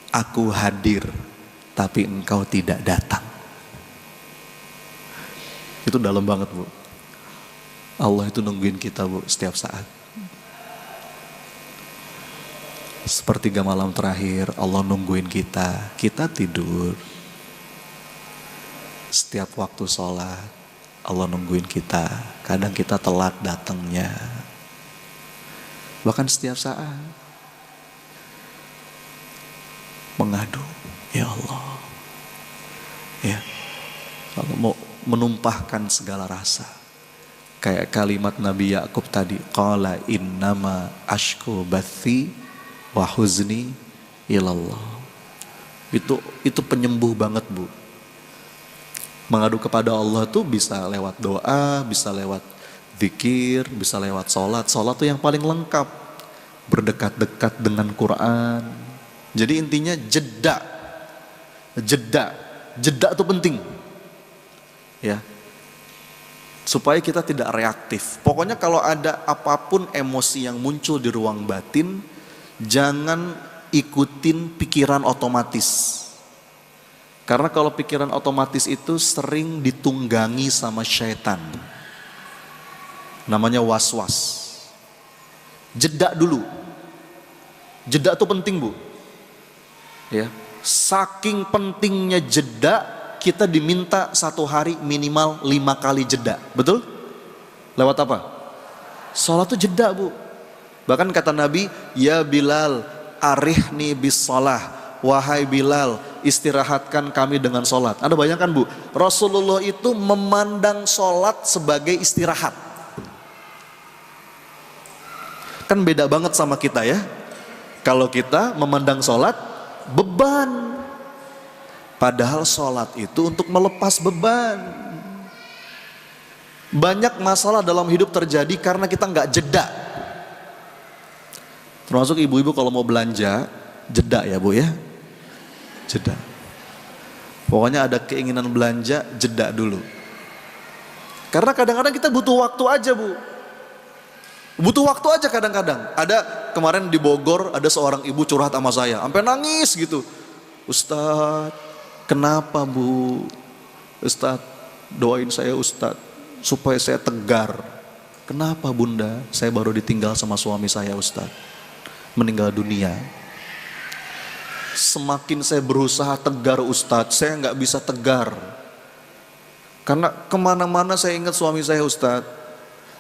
Aku hadir, tapi engkau tidak datang. Itu dalam banget Bu. Allah itu nungguin kita Bu setiap saat. Sepertiga malam terakhir Allah nungguin kita. Kita tidur. Setiap waktu sholat Allah nungguin kita. Kadang kita telat datangnya. Bahkan setiap saat mengadu, ya Allah. Ya, Allah mau menumpahkan segala rasa. Kayak kalimat Nabi Yakub tadi, qala innama ashku bathi wa huzni ilallah. Itu penyembuh banget, Bu. Mengadu kepada Allah tuh bisa lewat doa, bisa lewat zikir, bisa lewat sholat. Sholat tuh yang paling lengkap. Berdekat-dekat dengan Quran. Jadi intinya jeda. Jeda tuh penting. Ya. Supaya kita tidak reaktif. Pokoknya kalau ada apapun emosi yang muncul di ruang batin, jangan ikutin pikiran otomatis. Karena kalau pikiran otomatis itu sering ditunggangi sama syaitan. Namanya was-was. Jeda dulu. Jeda itu penting, Bu. Ya. Saking pentingnya jeda, kita diminta satu hari minimal 5 kali jeda. Betul? Lewat apa? Sholat itu jeda, Bu. Bahkan kata Nabi, ya Bilal, arihni bis sholah. Wahai Bilal, istirahatkan kami dengan sholat. Anda bayangkan, Bu, Rasulullah itu memandang sholat sebagai istirahat. Kan beda banget sama kita ya. Kalau kita memandang sholat beban. Padahal sholat itu untuk melepas beban. Banyak masalah dalam hidup terjadi karena kita nggak jeda. Termasuk ibu-ibu kalau mau belanja, jeda ya Bu ya. Jeda. Pokoknya ada keinginan belanja, jeda dulu. Karena kadang-kadang kita butuh waktu aja, Bu. Butuh waktu aja kadang-kadang. Ada kemarin di Bogor, ada seorang ibu curhat sama saya. Sampai nangis gitu. Ustadz, kenapa Bu? Ustadz, doain saya Ustadz, supaya saya tegar. Kenapa Bunda? Saya baru ditinggal sama suami saya Ustadz. Meninggal dunia. Semakin saya berusaha tegar Ustadz, saya nggak bisa tegar. Karena kemana-mana saya ingat suami saya Ustadz.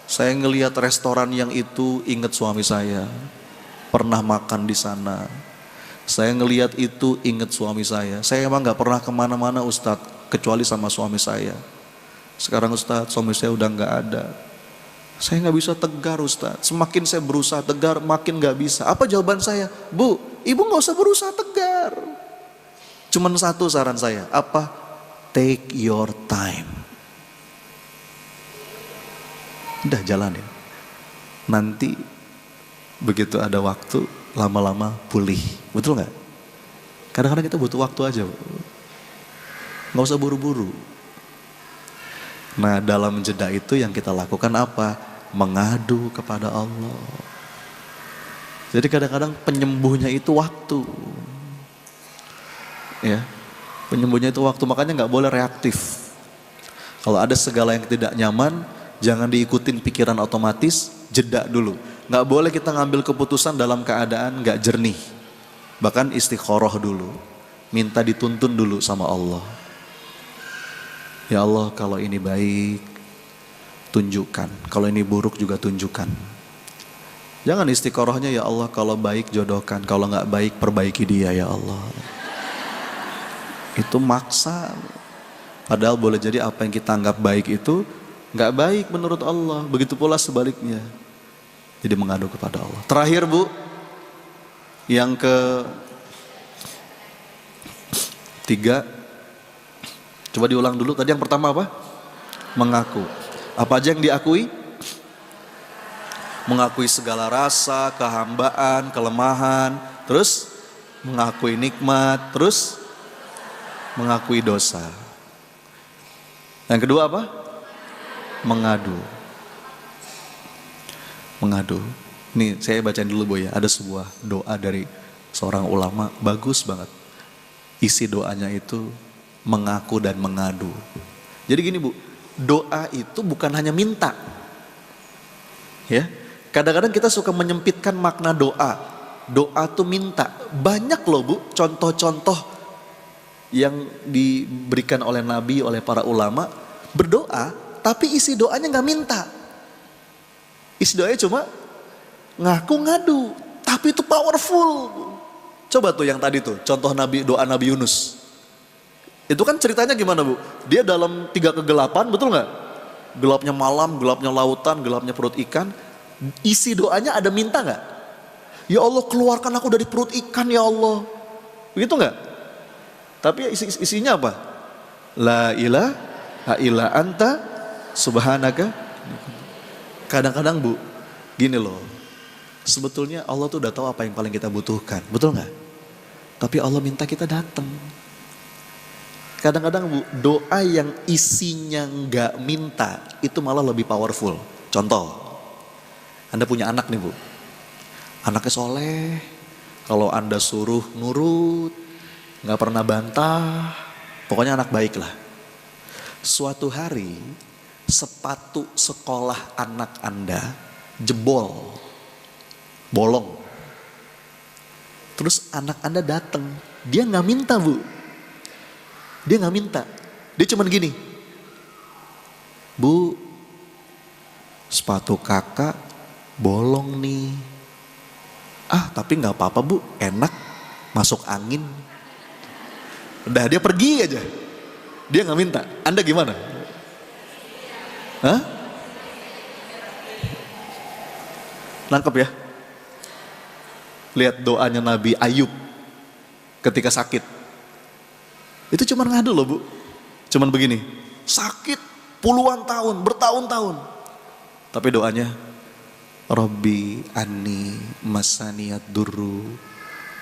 Saya ngelihat restoran yang itu, ingat suami saya. Pernah makan di sana. Saya ngelihat itu, ingat suami saya. Saya emang nggak pernah kemana-mana Ustadz, kecuali sama suami saya. Sekarang Ustadz, suami saya udah nggak ada. Saya nggak bisa tegar Ustadz. Semakin saya berusaha tegar, makin nggak bisa. Apa jawaban saya? Bu, ibu nggak usah berusaha tegar. Cuman satu saran saya, apa? Take your time. Udah jalanin. Nanti begitu ada waktu, lama-lama pulih. Betul nggak? Kadang-kadang kita butuh waktu aja. Nggak usah buru-buru. Nah dalam jeda itu yang kita lakukan apa? Mengadu kepada Allah. Jadi kadang-kadang penyembuhnya itu waktu. Ya, penyembuhnya itu waktu. Makanya nggak boleh reaktif. Kalau ada segala yang tidak nyaman, jangan diikutin pikiran otomatis, jeda dulu. Nggak boleh kita ngambil keputusan dalam keadaan nggak jernih. Bahkan istikharah dulu. Minta dituntun dulu sama Allah. Ya Allah, kalau ini baik, tunjukkan. Kalau ini buruk juga tunjukkan. Jangan istikharahnya, ya Allah kalau baik jodohkan. Kalau nggak baik perbaiki dia ya Allah. Itu maksa. Padahal boleh jadi apa yang kita anggap baik itu nggak baik menurut Allah. Begitu pula sebaliknya. Jadi mengadu kepada Allah. Terakhir Bu, yang ketiga, coba diulang dulu. Tadi yang pertama apa? Mengaku. Apa aja yang diakui? Mengakui segala rasa, kehambaan, kelemahan. Terus mengakui nikmat. Terus mengakui dosa. Yang kedua apa? Mengadu. Mengadu. Nih saya bacain dulu Bu ya. Ada sebuah doa dari seorang ulama. Bagus banget. Isi doanya itu mengaku dan mengadu. Jadi gini Bu. Doa itu bukan hanya minta. Ya. Kadang-kadang kita suka menyempitkan makna doa. Doa tuh minta. Banyak loh Bu contoh-contoh yang diberikan oleh Nabi, oleh para ulama. Berdoa Tapi isi doanya nggak minta. Isi doanya cuma ngaku ngadu. Tapi itu powerful. Coba tuh yang tadi tuh, contoh doa Nabi Yunus. Itu kan ceritanya gimana Bu? Dia dalam 3 kegelapan, betul nggak? Gelapnya malam, gelapnya lautan, gelapnya perut ikan. Isi doanya ada minta nggak? Ya Allah, keluarkan aku dari perut ikan ya Allah. Begitu nggak? Tapi isinya apa? La ilaha illa anta subhanaka. Kadang-kadang Bu, gini loh. Sebetulnya Allah tuh udah tahu apa yang paling kita butuhkan, betul nggak? Tapi Allah minta kita datang. Kadang-kadang Bu, doa yang isinya nggak minta itu malah lebih powerful. Contoh, Anda punya anak nih Bu, anaknya soleh, kalau Anda suruh nurut, nggak pernah bantah, pokoknya anak baik lah. Suatu hari sepatu sekolah anak Anda jebol, bolong. Terus anak Anda datang, dia nggak minta Bu, dia nggak minta, dia cuman gini, Bu, sepatu kakak bolong nih. Ah tapi nggak apa-apa Bu, enak, masuk angin. Udah dia pergi aja, dia nggak minta. Anda gimana? Hah? Nangkep ya? Lihat doanya Nabi Ayub ketika sakit. Itu cuma ngadu loh Bu. Cuman begini, sakit puluhan tahun, bertahun-tahun. Tapi doanya, Rabbi anni masaniyad durru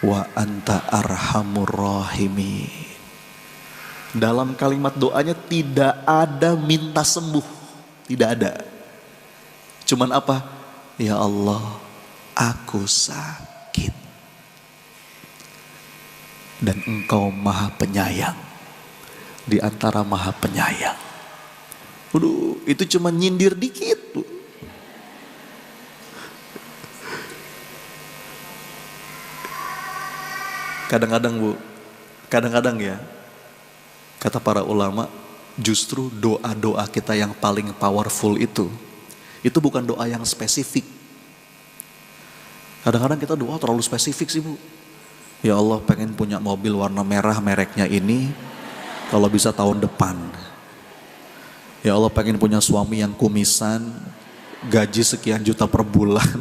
wa anta arhamur rahimin. Dalam kalimat doanya tidak ada minta sembuh. Tidak ada. Cuman apa? Ya Allah, aku sakit. Dan Engkau Maha Penyayang. Di antara Maha Penyayang. Waduh, itu cuma nyindir dikit Bu. Kadang-kadang Bu, kadang-kadang ya, kata para ulama, justru doa-doa kita yang paling powerful itu bukan doa yang spesifik. Kadang-kadang kita doa terlalu spesifik sih Bu. Ya Allah, pengen punya mobil warna merah mereknya ini, kalau bisa tahun depan. Ya Allah, pengen punya suami yang kumisan, gaji sekian juta per bulan.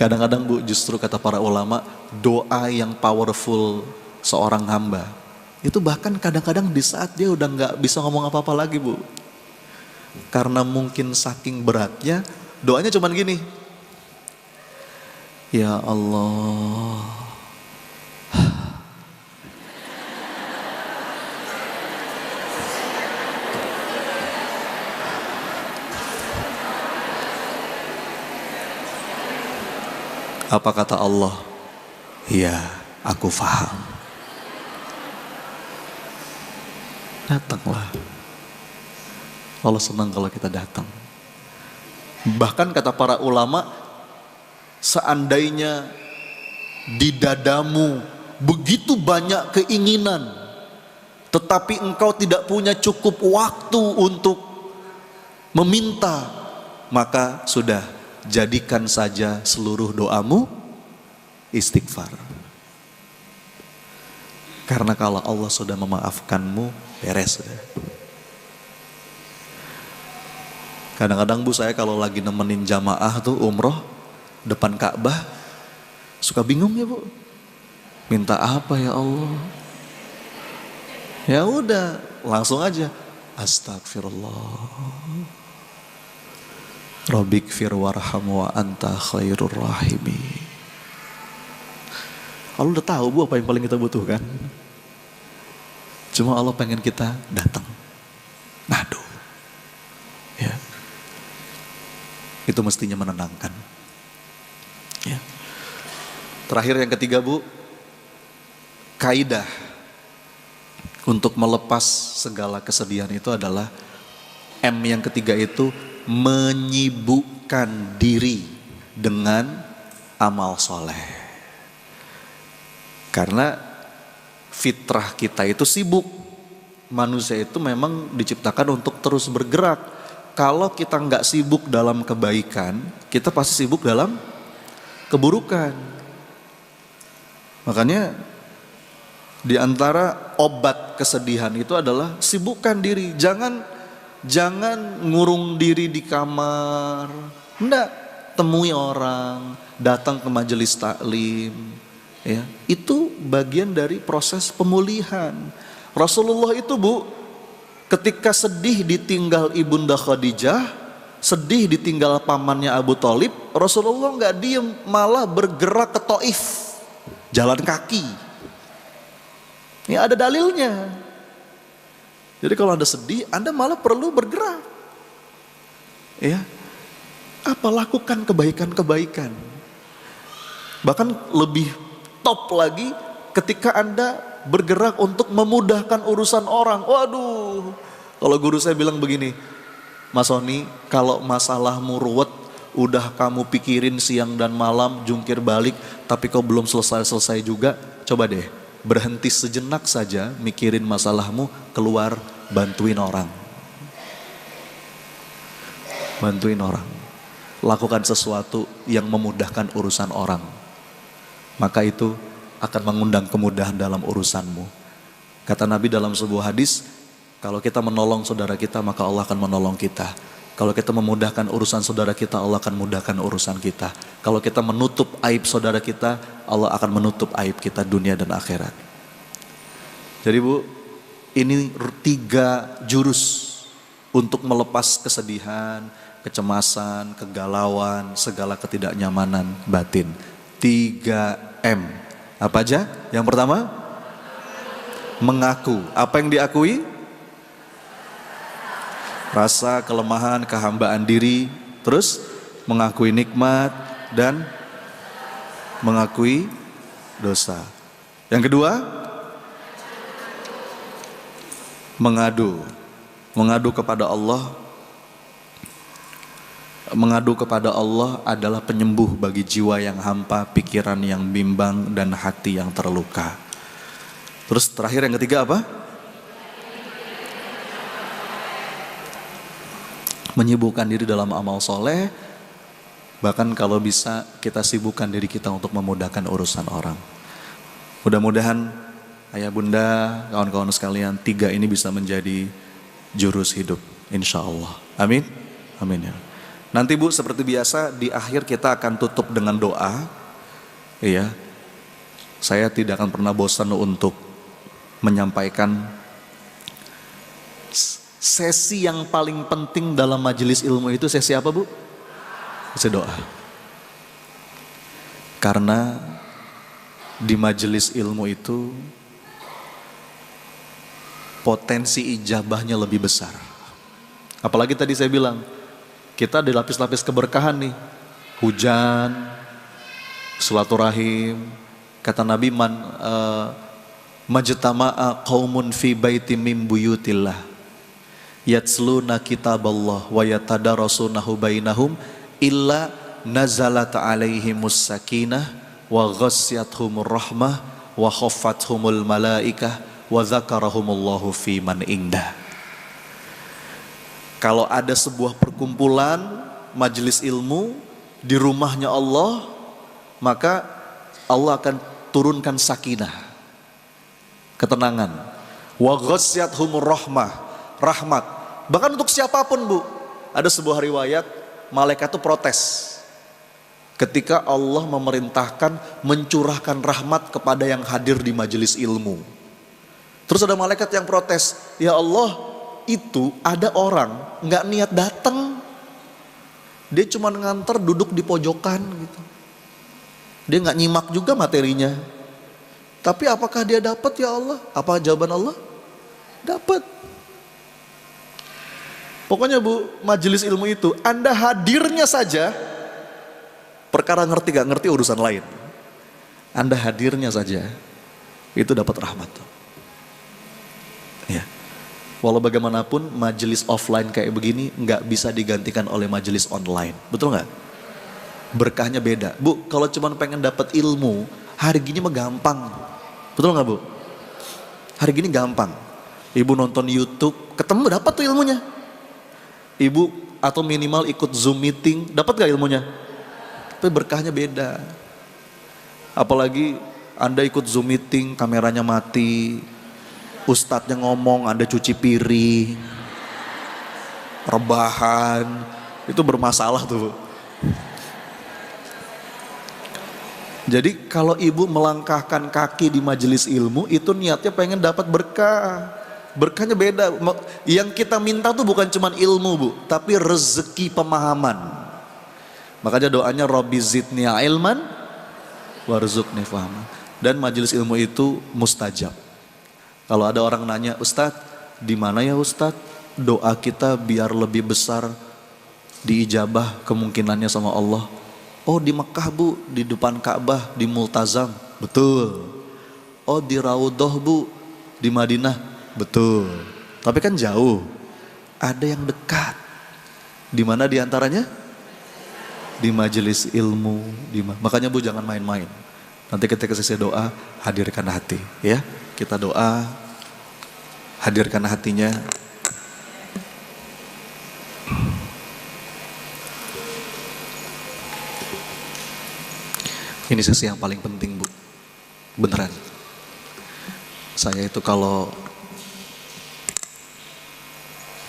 Kadang-kadang Bu, justru kata para ulama, doa yang powerful seorang hamba itu bahkan kadang-kadang di saat dia udah gak bisa ngomong apa-apa lagi Bu, karena mungkin saking beratnya, doanya cuman gini, ya Allah, apa kata Allah? Ya, aku paham. Datanglah. Allah senang kalau kita datang. Bahkan kata para ulama, seandainya di dadamu begitu banyak keinginan, tetapi engkau tidak punya cukup waktu untuk meminta, maka sudah, jadikan saja seluruh doamu istighfar. Karena kalau Allah sudah memaafkanmu, beres sudah. Kadang-kadang Bu, saya kalau lagi nemenin jamaah tuh umroh depan Ka'bah, suka bingung ya Bu. Minta apa ya Allah? Ya udah, langsung aja astagfirullah. Rabbikfir warham wa anta khairur rahimin. Allah udah tahu Bu apa yang paling kita butuhkan. Cuma Allah pengen kita datang, ngadu. Ya. Itu mestinya menenangkan. Ya. Terakhir yang ketiga Bu, kaidah untuk melepas segala kesedihan itu adalah M yang ketiga itu menyibukkan diri dengan amal soleh. Karena fitrah kita itu sibuk. manusia itu memang diciptakan untuk terus bergerak. Kalau kita nggak sibuk dalam kebaikan, kita pasti sibuk dalam keburukan. Makanya di antara obat kesedihan itu adalah sibukkan diri. Jangan ngurung diri di kamar. Enggak, temui orang, datang ke majelis taklim. Ya, itu bagian dari proses pemulihan. Rasulullah itu ketika sedih ditinggal ibunda Khadijah, sedih ditinggal pamannya Abu Thalib, Rasulullah nggak diem, malah bergerak ke Taif, jalan kaki. Ini ada dalilnya. Jadi kalau Anda sedih, Anda malah perlu bergerak. Ya, lakukan kebaikan-kebaikan. Bahkan lebih top lagi ketika Anda bergerak untuk memudahkan urusan orang. Waduh, kalau guru saya bilang begini, Mas Soni, kalau masalahmu ruwet, udah kamu pikirin siang dan malam, jungkir balik, tapi kau belum selesai-selesai juga, coba deh berhenti sejenak saja mikirin masalahmu, keluar bantuin orang. Bantuin orang. Lakukan sesuatu yang memudahkan urusan orang. Maka itu akan mengundang kemudahan dalam urusanmu. Kata Nabi dalam sebuah hadis, kalau kita menolong saudara kita, maka Allah akan menolong kita. Kalau kita memudahkan urusan saudara kita, Allah akan mudahkan urusan kita. Kalau kita menutup aib saudara kita, Allah akan menutup aib kita dunia dan akhirat. Jadi ini 3 jurus untuk melepas kesedihan, kecemasan, kegalauan, segala ketidaknyamanan batin. 3M. Apa aja? Yang pertama, mengaku. Apa yang diakui? Rasa kelemahan, kehambaan diri. Terus mengakui nikmat dan mengakui dosa. Yang kedua, mengadu. Mengadu kepada Allah. Mengadu kepada Allah adalah penyembuh bagi jiwa yang hampa, pikiran yang bimbang, dan hati yang terluka. Terus terakhir yang ketiga apa? Menyibukkan diri dalam amal soleh. Bahkan kalau bisa kita sibukkan diri kita untuk memudahkan urusan orang. Mudah-mudahan ayah bunda, kawan-kawan sekalian, 3 ini bisa menjadi jurus hidup, insya Allah. Amin. Amin ya. Nanti seperti biasa di akhir kita akan tutup dengan doa. Iya. Saya tidak akan pernah bosan untuk menyampaikan sesi yang paling penting dalam majelis ilmu itu sesi apa Sesi doa. Karena di majelis ilmu itu potensi ijabahnya lebih besar. Apalagi tadi saya bilang, kita di lapis-lapis keberkahan nih, hujan, silaturahim. Kata Nabi, majtama'a qaumun fi baiti min buyutillah yatsluna kitaballah wa yatadarasunahu bainahum illa nazalat alaihimus sakinah wa ghasyiyatuhumur rahmah wa khaffathumul malaikah wa dzakarahumullahu fi man indah. Kalau ada sebuah perkumpulan majelis ilmu di rumahnya Allah, maka Allah akan turunkan sakinah, ketenangan. Wa ghasyiyatuhumur rahmat. Bahkan untuk siapapun ada sebuah riwayat malaikat itu protes ketika Allah memerintahkan mencurahkan rahmat kepada yang hadir di majelis ilmu. Terus ada malaikat yang protes, ya Allah, itu ada orang nggak niat datang, dia cuma nganter duduk di pojokan gitu, dia nggak nyimak juga materinya, tapi apakah dia dapat ya Allah? Apa jawaban Allah? Dapat. Pokoknya majelis ilmu itu Anda hadirnya saja, perkara ngerti gak ngerti urusan lain, Anda hadirnya saja itu dapat rahmat. Ya. Walau bagaimanapun majelis offline kayak begini nggak bisa digantikan oleh majelis online, betul nggak? Berkahnya beda, Kalau cuma pengen dapat ilmu hari gini mah gampang, betul nggak Hari gini gampang. Ibu nonton YouTube, ketemu dapat tuh ilmunya. Ibu atau minimal ikut Zoom meeting, dapat gak ilmunya? Tapi berkahnya beda. Apalagi Anda ikut Zoom meeting, kameranya mati, ustadznya ngomong, Anda cuci piring, rebahan, itu bermasalah tuh. Jadi kalau ibu melangkahkan kaki di majelis ilmu, itu niatnya pengen dapat berkah. Berkahnya beda. Yang kita minta tuh bukan cuma ilmu bu, tapi rezeki pemahaman. Makanya doanya Rabbi zidni ilman warzuqni fahman. Dan majelis ilmu itu mustajab. Kalau ada orang nanya, Ustadz, di mana ya Ustadz doa kita biar lebih besar diijabah kemungkinannya sama Allah? Oh di Mekah bu, di depan Ka'bah, di Multazam. Betul. Oh di Raudhah bu, di Madinah. Betul. Tapi kan jauh. Ada yang dekat. Di mana diantaranya? Di majelis ilmu. Makanya bu jangan main-main. Nanti ketika sesi doa, hadirkan hati. Ya, kita doa, hadirkan hatinya. Ini sesi yang paling penting bu, beneran. Saya itu kalau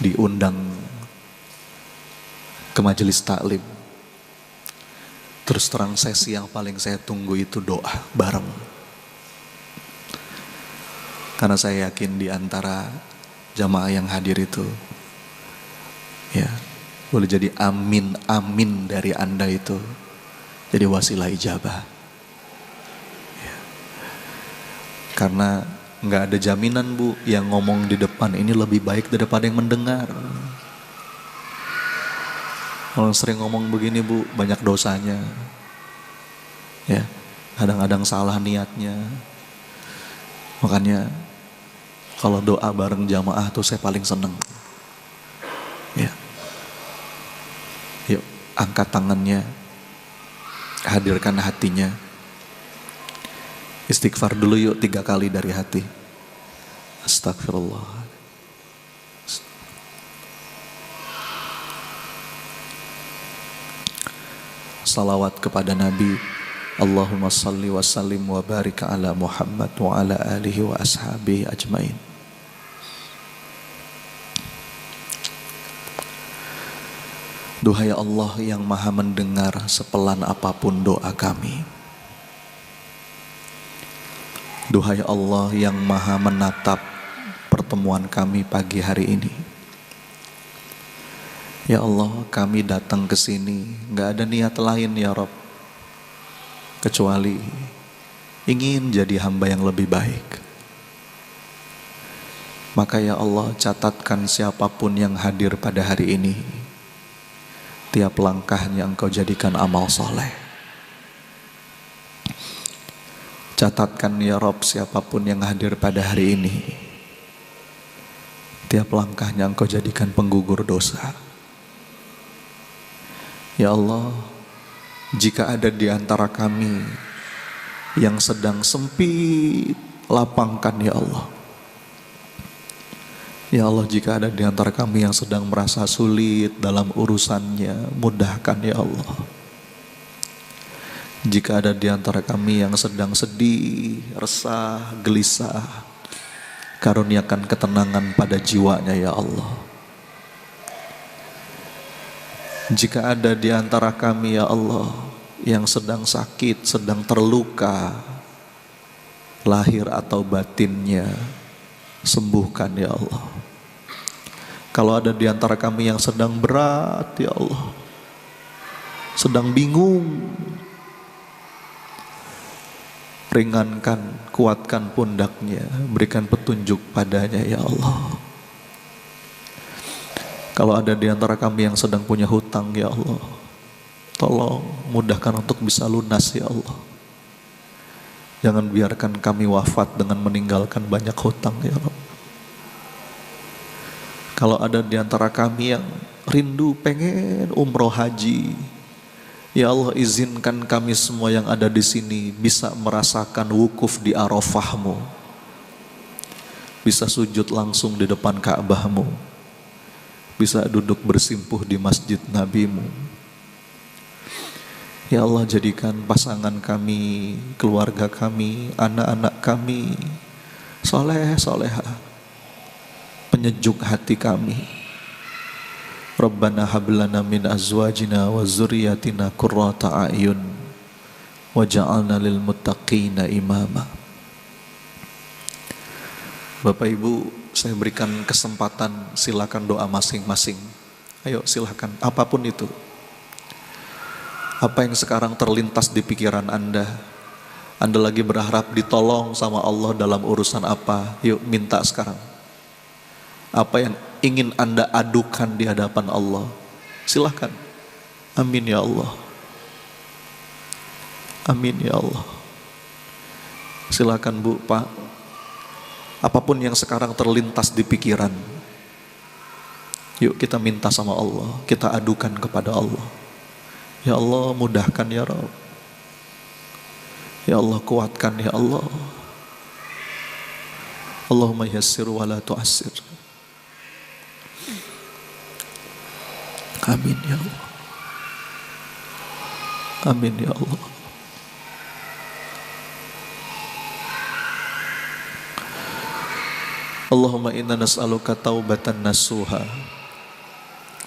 diundang ke majelis taklim, terus terang sesi yang paling saya tunggu itu doa bareng. Karena saya yakin di antara jamaah yang hadir itu, ya boleh jadi amin dari Anda itu jadi wasilah ijabah. Ya. Karena nggak ada jaminan bu, yang ngomong di depan ini lebih baik daripada yang mendengar. Kalau sering ngomong begini bu, banyak dosanya. Ya, kadang-kadang salah niatnya. Makanya kalau doa bareng jamaah tuh saya paling seneng. Ya, yuk angkat tangannya. Hadirkan hatinya. Istighfar dulu yuk 3 kali dari hati. Astagfirullah. Salawat kepada Nabi. Allahumma salli wa sallim wa barik ala Muhammad wa ala alihi wa ashabihi ajmain. Duhai Allah yang maha mendengar sepelan apapun doa kami. Duhai Allah yang maha menatap pertemuan kami pagi hari ini. Ya Allah, kami datang ke sini gak ada niat lain ya Rabb, kecuali ingin jadi hamba yang lebih baik. Maka ya Allah, catatkan siapapun yang hadir pada hari ini, tiap langkahnya Engkau jadikan amal soleh. Catatkan ya Rob siapapun yang hadir pada hari ini, tiap langkahnya Engkau jadikan penggugur dosa. Ya Allah, jika ada di antara kami yang sedang sempit, lapangkan ya Allah. Ya Allah, jika ada di antara kami yang sedang merasa sulit dalam urusannya, mudahkan ya Allah. Jika ada di antara kami yang sedang sedih, resah, gelisah, karuniakan ketenangan pada jiwanya ya Allah. Jika ada di antara kami ya Allah yang sedang sakit, sedang terluka, lahir atau batinnya, sembuhkan ya Allah. Kalau ada di antara kami yang sedang berat ya Allah, sedang bingung, ringankan, kuatkan pundaknya, berikan petunjuk padanya ya Allah. Kalau ada di antara kami yang sedang punya hutang ya Allah, tolong mudahkan untuk bisa lunas ya Allah. Jangan biarkan kami wafat dengan meninggalkan banyak hutang ya Allah. Kalau ada di antara kami yang rindu pengen umroh haji, ya Allah izinkan kami semua yang ada di sini bisa merasakan wukuf di Arafah-Mu. bisa sujud langsung di depan Ka'bahmu, bisa duduk bersimpuh di masjid Nabimu. Ya Allah, jadikan pasangan kami, keluarga kami, anak-anak kami soleh soleha, penyejuk hati kami. Rabbana hablana min azwajina wa zurriyatina qurrata a'yun waj'alna lil muttaqina imama. Bapak Ibu, saya berikan kesempatan, silakan doa masing-masing. Ayo silakan, apapun itu. Apa yang sekarang terlintas di pikiran Anda? Anda lagi berharap ditolong sama Allah dalam urusan apa? Yuk minta sekarang. Apa yang ingin Anda adukan di hadapan Allah? Silakan. Amin ya Allah. Amin ya Allah. Silakan Bu, Pak. Apapun yang sekarang terlintas di pikiran, yuk kita minta sama Allah, kita adukan kepada Allah. Ya Allah, mudahkan ya Rabb. Ya Allah, kuatkan ya Allah. Allahumma yassir wa la tu'assir. Amin ya Allah. Amin ya Allah. Allahumma inna nas'aluka taubatan nasuha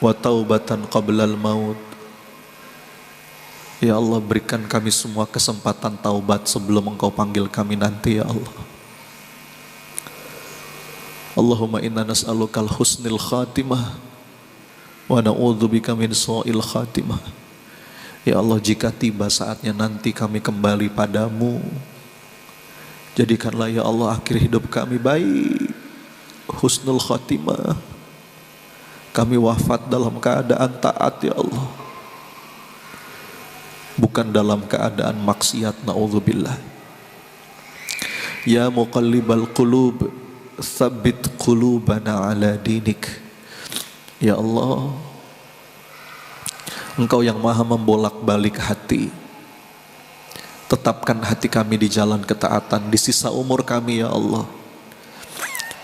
wa taubatan qablal maut. Ya Allah, berikan kami semua kesempatan taubat sebelum Engkau panggil kami nanti ya Allah. Allahumma inna nas'alukal husnil khatimah wa na'udzubika min su'il khatimah. Ya Allah, jika tiba saatnya nanti kami kembali padamu, jadikanlah ya Allah akhir hidup kami baik, husnul khatimah. Kami wafat dalam keadaan taat ya Allah, bukan dalam keadaan maksiat, na'udzubillah. Ya muqallibal qulub, tsabbit qulubana ala dinik. Ya Allah, Engkau yang maha membolak-balik hati, tetapkan hati kami di jalan ketaatan di sisa umur kami ya Allah.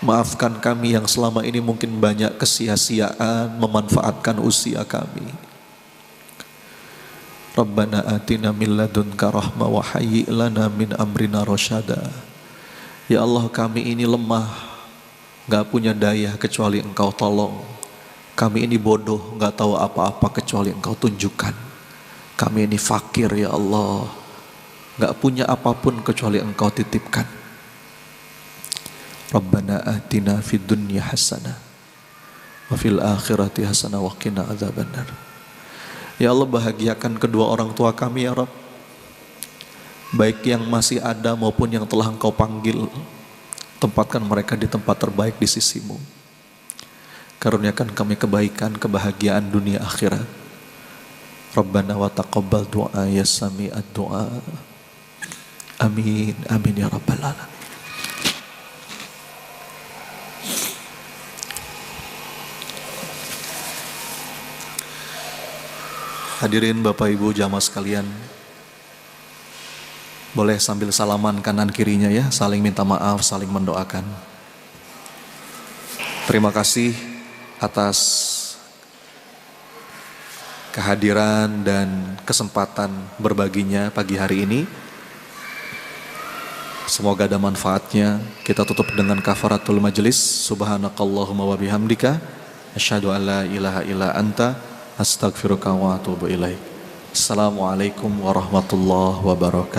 Maafkan kami yang selama ini mungkin banyak kesia-siaan memanfaatkan usia kami. Rabbana atina min ladunka rahmah wa hayyi' lana min amrina rasyada. Ya Allah, kami ini lemah, gak punya daya kecuali Engkau tolong. Kami ini bodoh, gak tahu apa-apa kecuali Engkau tunjukkan. Kami ini fakir ya Allah, gak punya apapun kecuali Engkau titipkan. Rabbana atina fid dunya hasanah wa fil akhirati hasanah wa qina adzabannar. Ya Allah, bahagiakan kedua orang tua kami ya Rabb, baik yang masih ada maupun yang telah Engkau panggil. Tempatkan mereka di tempat terbaik di sisi-Mu. Karuniakan kami kebaikan, kebahagiaan dunia akhirat. Rabbana wa taqabbal du'a ya sami'ad du'a. Amin, amin ya rabbal alamin. Hadirin Bapak Ibu jamaah sekalian, boleh sambil salaman kanan kirinya ya, saling minta maaf, saling mendoakan. Terima kasih atas kehadiran dan kesempatan berbaginya pagi hari ini. Semoga ada manfaatnya. Kita tutup dengan kafaratul majelis. Subhanakallahumma wa bihamdika asyhadu an la ilaha illa anta astaghfiruka wa atubu ilaik. Assalamualaikum warahmatullahi wabarakatuh.